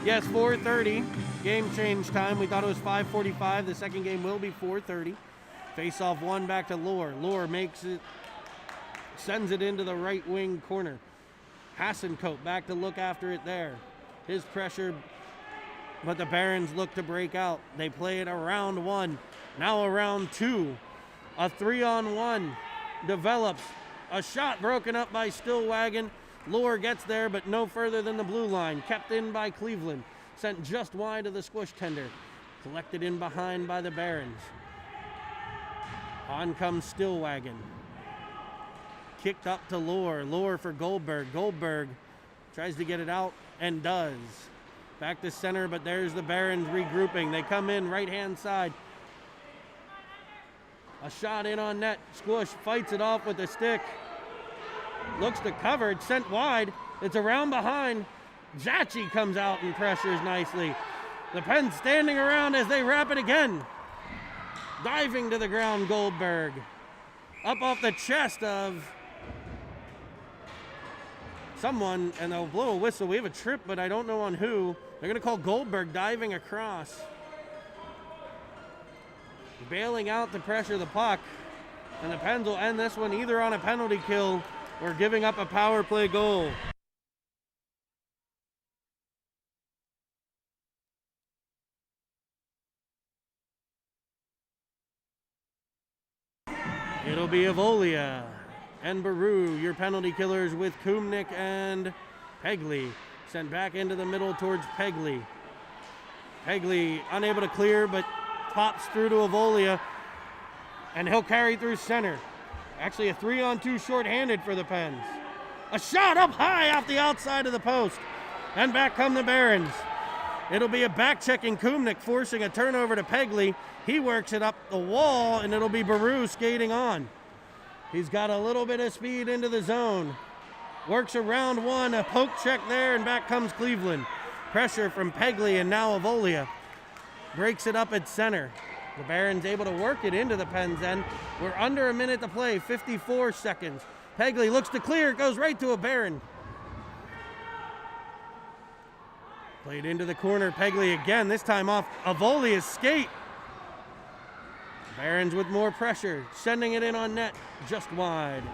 Yes, 4:30. Game change time. We thought it was 5:45. The second game will be 4:30. Face off one back to Lohr. Lohr makes it, sends it into the right wing corner. Hassencote back to look after it there. His pressure, but the Barons look to break out. They play it around one. Now around two. A 3-on-1 develops. A shot broken up by Stillwagon. Lohr gets there, but no further than the blue line. Kept in by Cleveland. Sent just wide of the squish tender. Collected in behind by the Barons. On comes Stillwagon. Kicked up to Lohr. Lohr for Goldberg. Goldberg tries to get it out and does. Back to center, but there's the Barons regrouping. They come in right-hand side. A shot in on net. Squish fights it off with the stick. Looks to cover. It's sent wide. It's around behind. Zachi comes out and pressures nicely. The Pens standing around as they wrap it again. Diving to the ground, Goldberg. Up off the chest of someone, and they'll blow a whistle. We have a trip, but I don't know on who. They're going to call Goldberg diving across. Bailing out to pressure the puck. And the Pens will end this one either on a penalty kill or giving up a power play goal. It'll be Avolia and Baru, your penalty killers, with Kumnik and Pegley. Sent back into the middle towards Pegley. Pegley unable to clear, but pops through to Avolia, and he'll carry through center. Actually a 3-on-2 shorthanded for the Pens. A shot up high off the outside of the post, and back come the Barons. It'll be a back-checking Kumnik forcing a turnover to Pegley. He works it up the wall, and it'll be Baru skating on. He's got a little bit of speed into the zone. Works around one, a poke check there, and back comes Cleveland. Pressure from Pegley, and now Avolia breaks it up at center. The Barons able to work it into the Pens end. We're under a minute to play, 54 seconds. Pegley looks to clear, goes right to a Baron. Played into the corner, Pegley again, this time off Avolia's skate. Barons with more pressure, sending it in on net, just wide.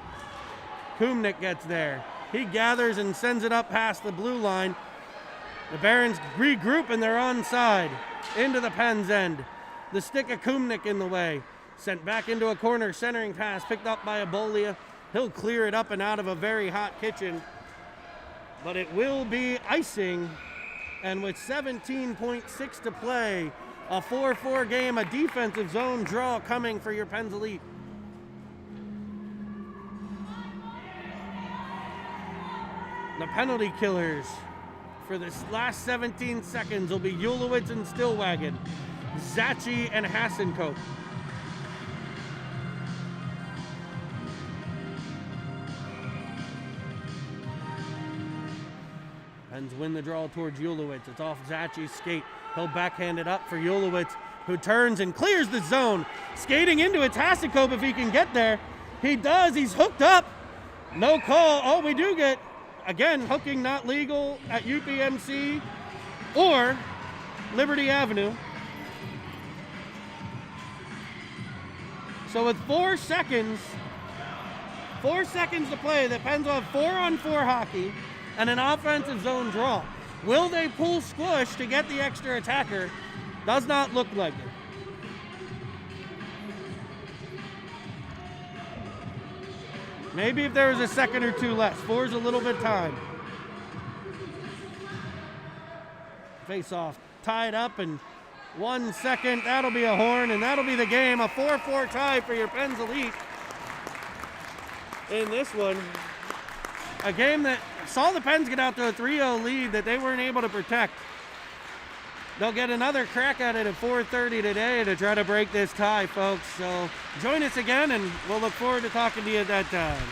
Kumnik gets there. He gathers and sends it up past the blue line. The Barons regroup and they're onside. Into the Pens end. The stick of Kumnik in the way. Sent back into a corner, centering pass, picked up by Avolia. He'll clear it up and out of a very hot kitchen. But it will be icing. And with 17.6 to play, a 4-4 game, a defensive zone draw coming for your Pens Elite. The penalty killers for this last 17 seconds will be Ulowitz and Stillwagon, Zachi and Hassencote. Pens win the draw towards Ulowitz. It's off Zachi's skate. He'll backhand it up for Ulowitz, who turns and clears the zone. Skating into it, Hassencote if he can get there. He does, he's hooked up. No call. Oh, we do get, again, hooking not legal at UPMC or Liberty Avenue. So with 4 seconds to play, the Pens will have 4-on-4 hockey and an offensive zone draw. Will they pull Squish to get the extra attacker? Does not look like it. Maybe if there was a second or two less. 4's a little bit time. Face off, tied up, and 1 second. That'll be a horn, and that'll be the game. A 4-4 tie for your Pens Elite. in this one. A game that saw the Pens get out to a 3-0 lead that they weren't able to protect. They'll get another crack at it at 4:30 today to try to break this tie, folks. So join us again, and we'll look forward to talking to you at that time.